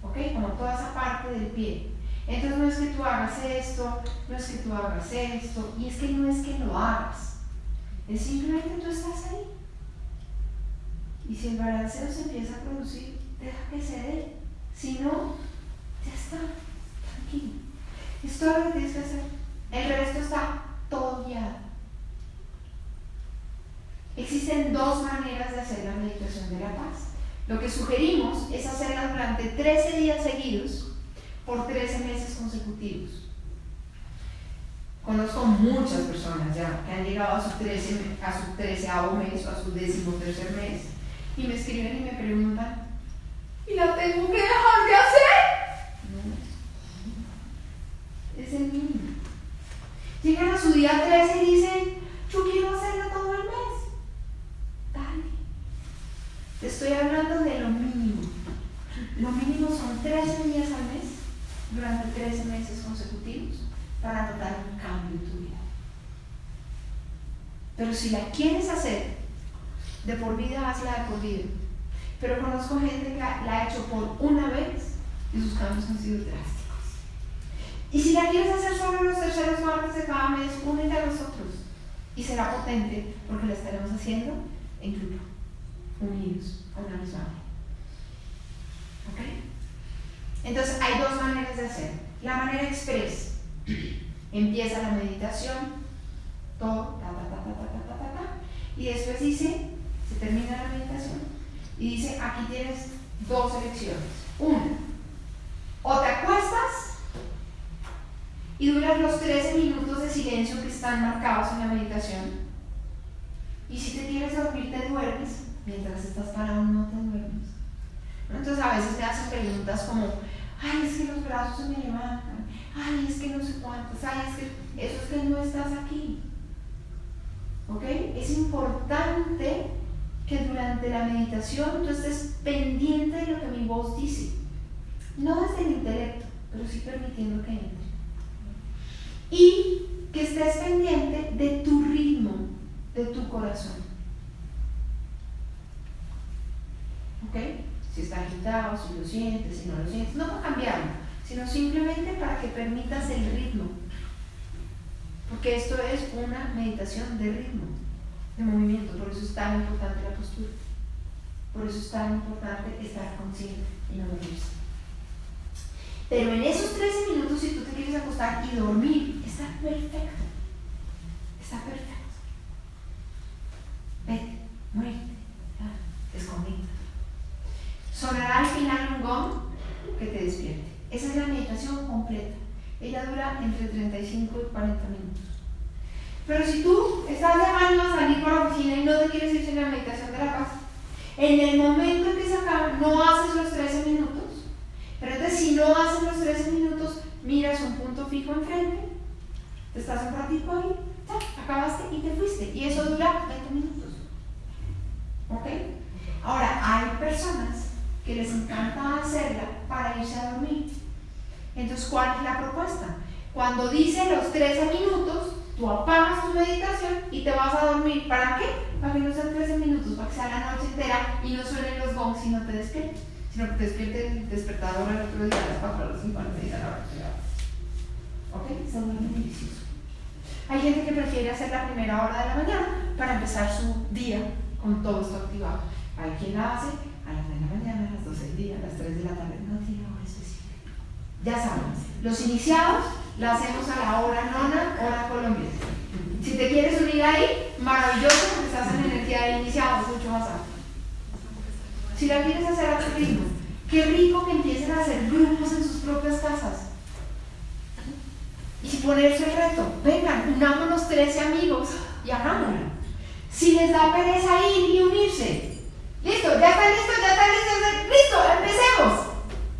¿Ok? Como toda esa parte del pie. Entonces no es que tú hagas esto, no es que tú hagas esto, y es que no es que lo hagas, es simplemente tú estás ahí. Y si el balanceo se empieza a producir, deja que se dé. Si no, ya está, tranquilo. Es todo lo que tienes que hacer. El resto está todo guiado. Existen dos maneras de hacer la meditación de la paz. Lo que sugerimos es hacerla durante 13 días seguidos, por 13 meses consecutivos. Conozco muchas personas ya que han llegado a su 13º mes o a su 13º mes y me escriben y me preguntan, ¿y la tengo que dejar de hacer? es el mínimo. Llegan a su día 13 y dicen, yo quiero hacerlo todo el mes. Dale. Te estoy hablando de lo mínimo. Lo mínimo son 13 días al mes durante 13 meses consecutivos para notar un cambio en tu vida. Pero si la quieres hacer de por vida, hazla de por vida. Pero conozco gente que la ha hecho por una vez y sus cambios han sido drásticos. Y si la quieres hacer solo los terceros martes de cada mes, únete a nosotros y será potente porque la estaremos haciendo en grupo, unidos a una misma hora. ¿Ok? Entonces hay dos maneras de hacer. La manera express, empieza la meditación, todo, y después dice, se termina la meditación y dice, aquí tienes dos elecciones. Una, o te acuestas y duras los 13 minutos de silencio que están marcados en la meditación, y si te quieres dormir te duermes, mientras estás parado no te duermes. Entonces a veces me hacen preguntas como, ay, es que los brazos se me levantan, ay, es que no sé cuántas, ay, es que eso es que no estás aquí. ¿Ok? Es importante que durante la meditación tú estés pendiente de lo que mi voz dice, no desde el intelecto, pero sí permitiendo que entre. Y que estés pendiente de tu ritmo, de tu corazón. ¿Ok? Si está agitado, si lo sientes, si no lo sientes, no para cambiarlo, sino simplemente para que permitas el ritmo. Porque esto es una meditación de ritmo, de movimiento, por eso es tan importante la postura. Por eso es tan importante estar consciente y no dormirse. Pero en esos 13 minutos, si tú te quieres acostar y dormir, está perfecto. Está perfecto. Vete, muérete, desconecta. Sonará al final un gong que te despierte. Esa es la meditación completa. Ella dura entre 35 y 40 minutos. Pero si tú estás llamando a salir por la oficina y no te quieres ir en la meditación de la paz, en el momento en que se acaba, no haces los 13 minutos. Pero entonces, si no haces los 13 minutos, miras un punto fijo enfrente, te estás un ratito ahí, ya, acabaste y te fuiste. Y eso dura 20 minutos. ¿Ok? Ahora, hay personas que les encanta hacerla para irse a dormir. Entonces, ¿cuál es la propuesta? Cuando dice los 13 minutos, tú apagas tu meditación y te vas a dormir. ¿Para qué? Para que no sean 13 minutos, para que sea la noche entera y no suenen los gongs y no te despiertes, sino que te despierte el despertador al otro día a las 4 a las 5 a las 6 a la hora que te ¿ok? Está muy delicioso. Hay gente que prefiere hacer la primera hora de la mañana para empezar su día con todo esto activado. Hay quien la hace a las 9 de la mañana, a las 12 del día, a las 3 de la tarde, no tiene hora específica. Ya saben, los iniciados la hacemos a la hora nona, hora colombiana. Si te quieres unir ahí, maravilloso, porque estás en energía de iniciados, mucho más alto. Si la quieres hacer a tu ritmo, qué rico que empiecen a hacer grupos en sus propias casas. Y ponerse el reto, vengan, unámonos 13 amigos y hagámoslo. Si les da pereza ir y unirse, listo, ya está listo, listo, empecemos.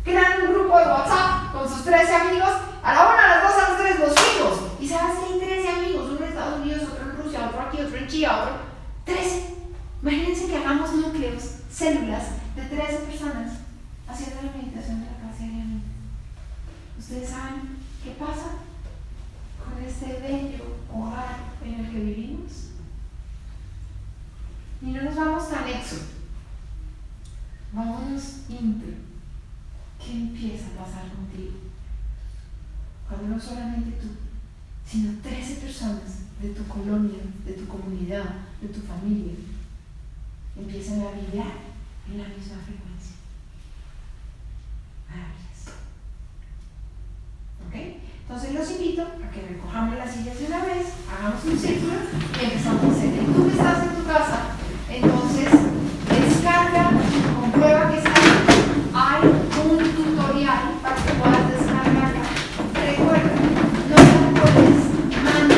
Crean un grupo de WhatsApp con sus 13 amigos, a la 1, a las 2, a las 3, los fijos. Y sabes que hay 13 amigos, uno en Estados Unidos, otro en Rusia, otro aquí, otro en China, otro. 13. Imagínense que hagamos núcleos, células de 13 personas haciendo la meditación de la paz diariamente. ¿Ustedes saben qué pasa con este bello hogar en el que vivimos? Y no nos vamos tan exo, vámonos intro. ¿Qué empieza a pasar contigo? Cuando no solamente tú, sino 13 personas de tu colonia, de tu comunidad, de tu familia, empiezan a vibrar en la misma frecuencia. Maravilloso. ¿Ok? Entonces los invito a que recojamos las sillas de una vez, hagamos un círculo y empezamos a hacer. Tú que estás en tu casa, entonces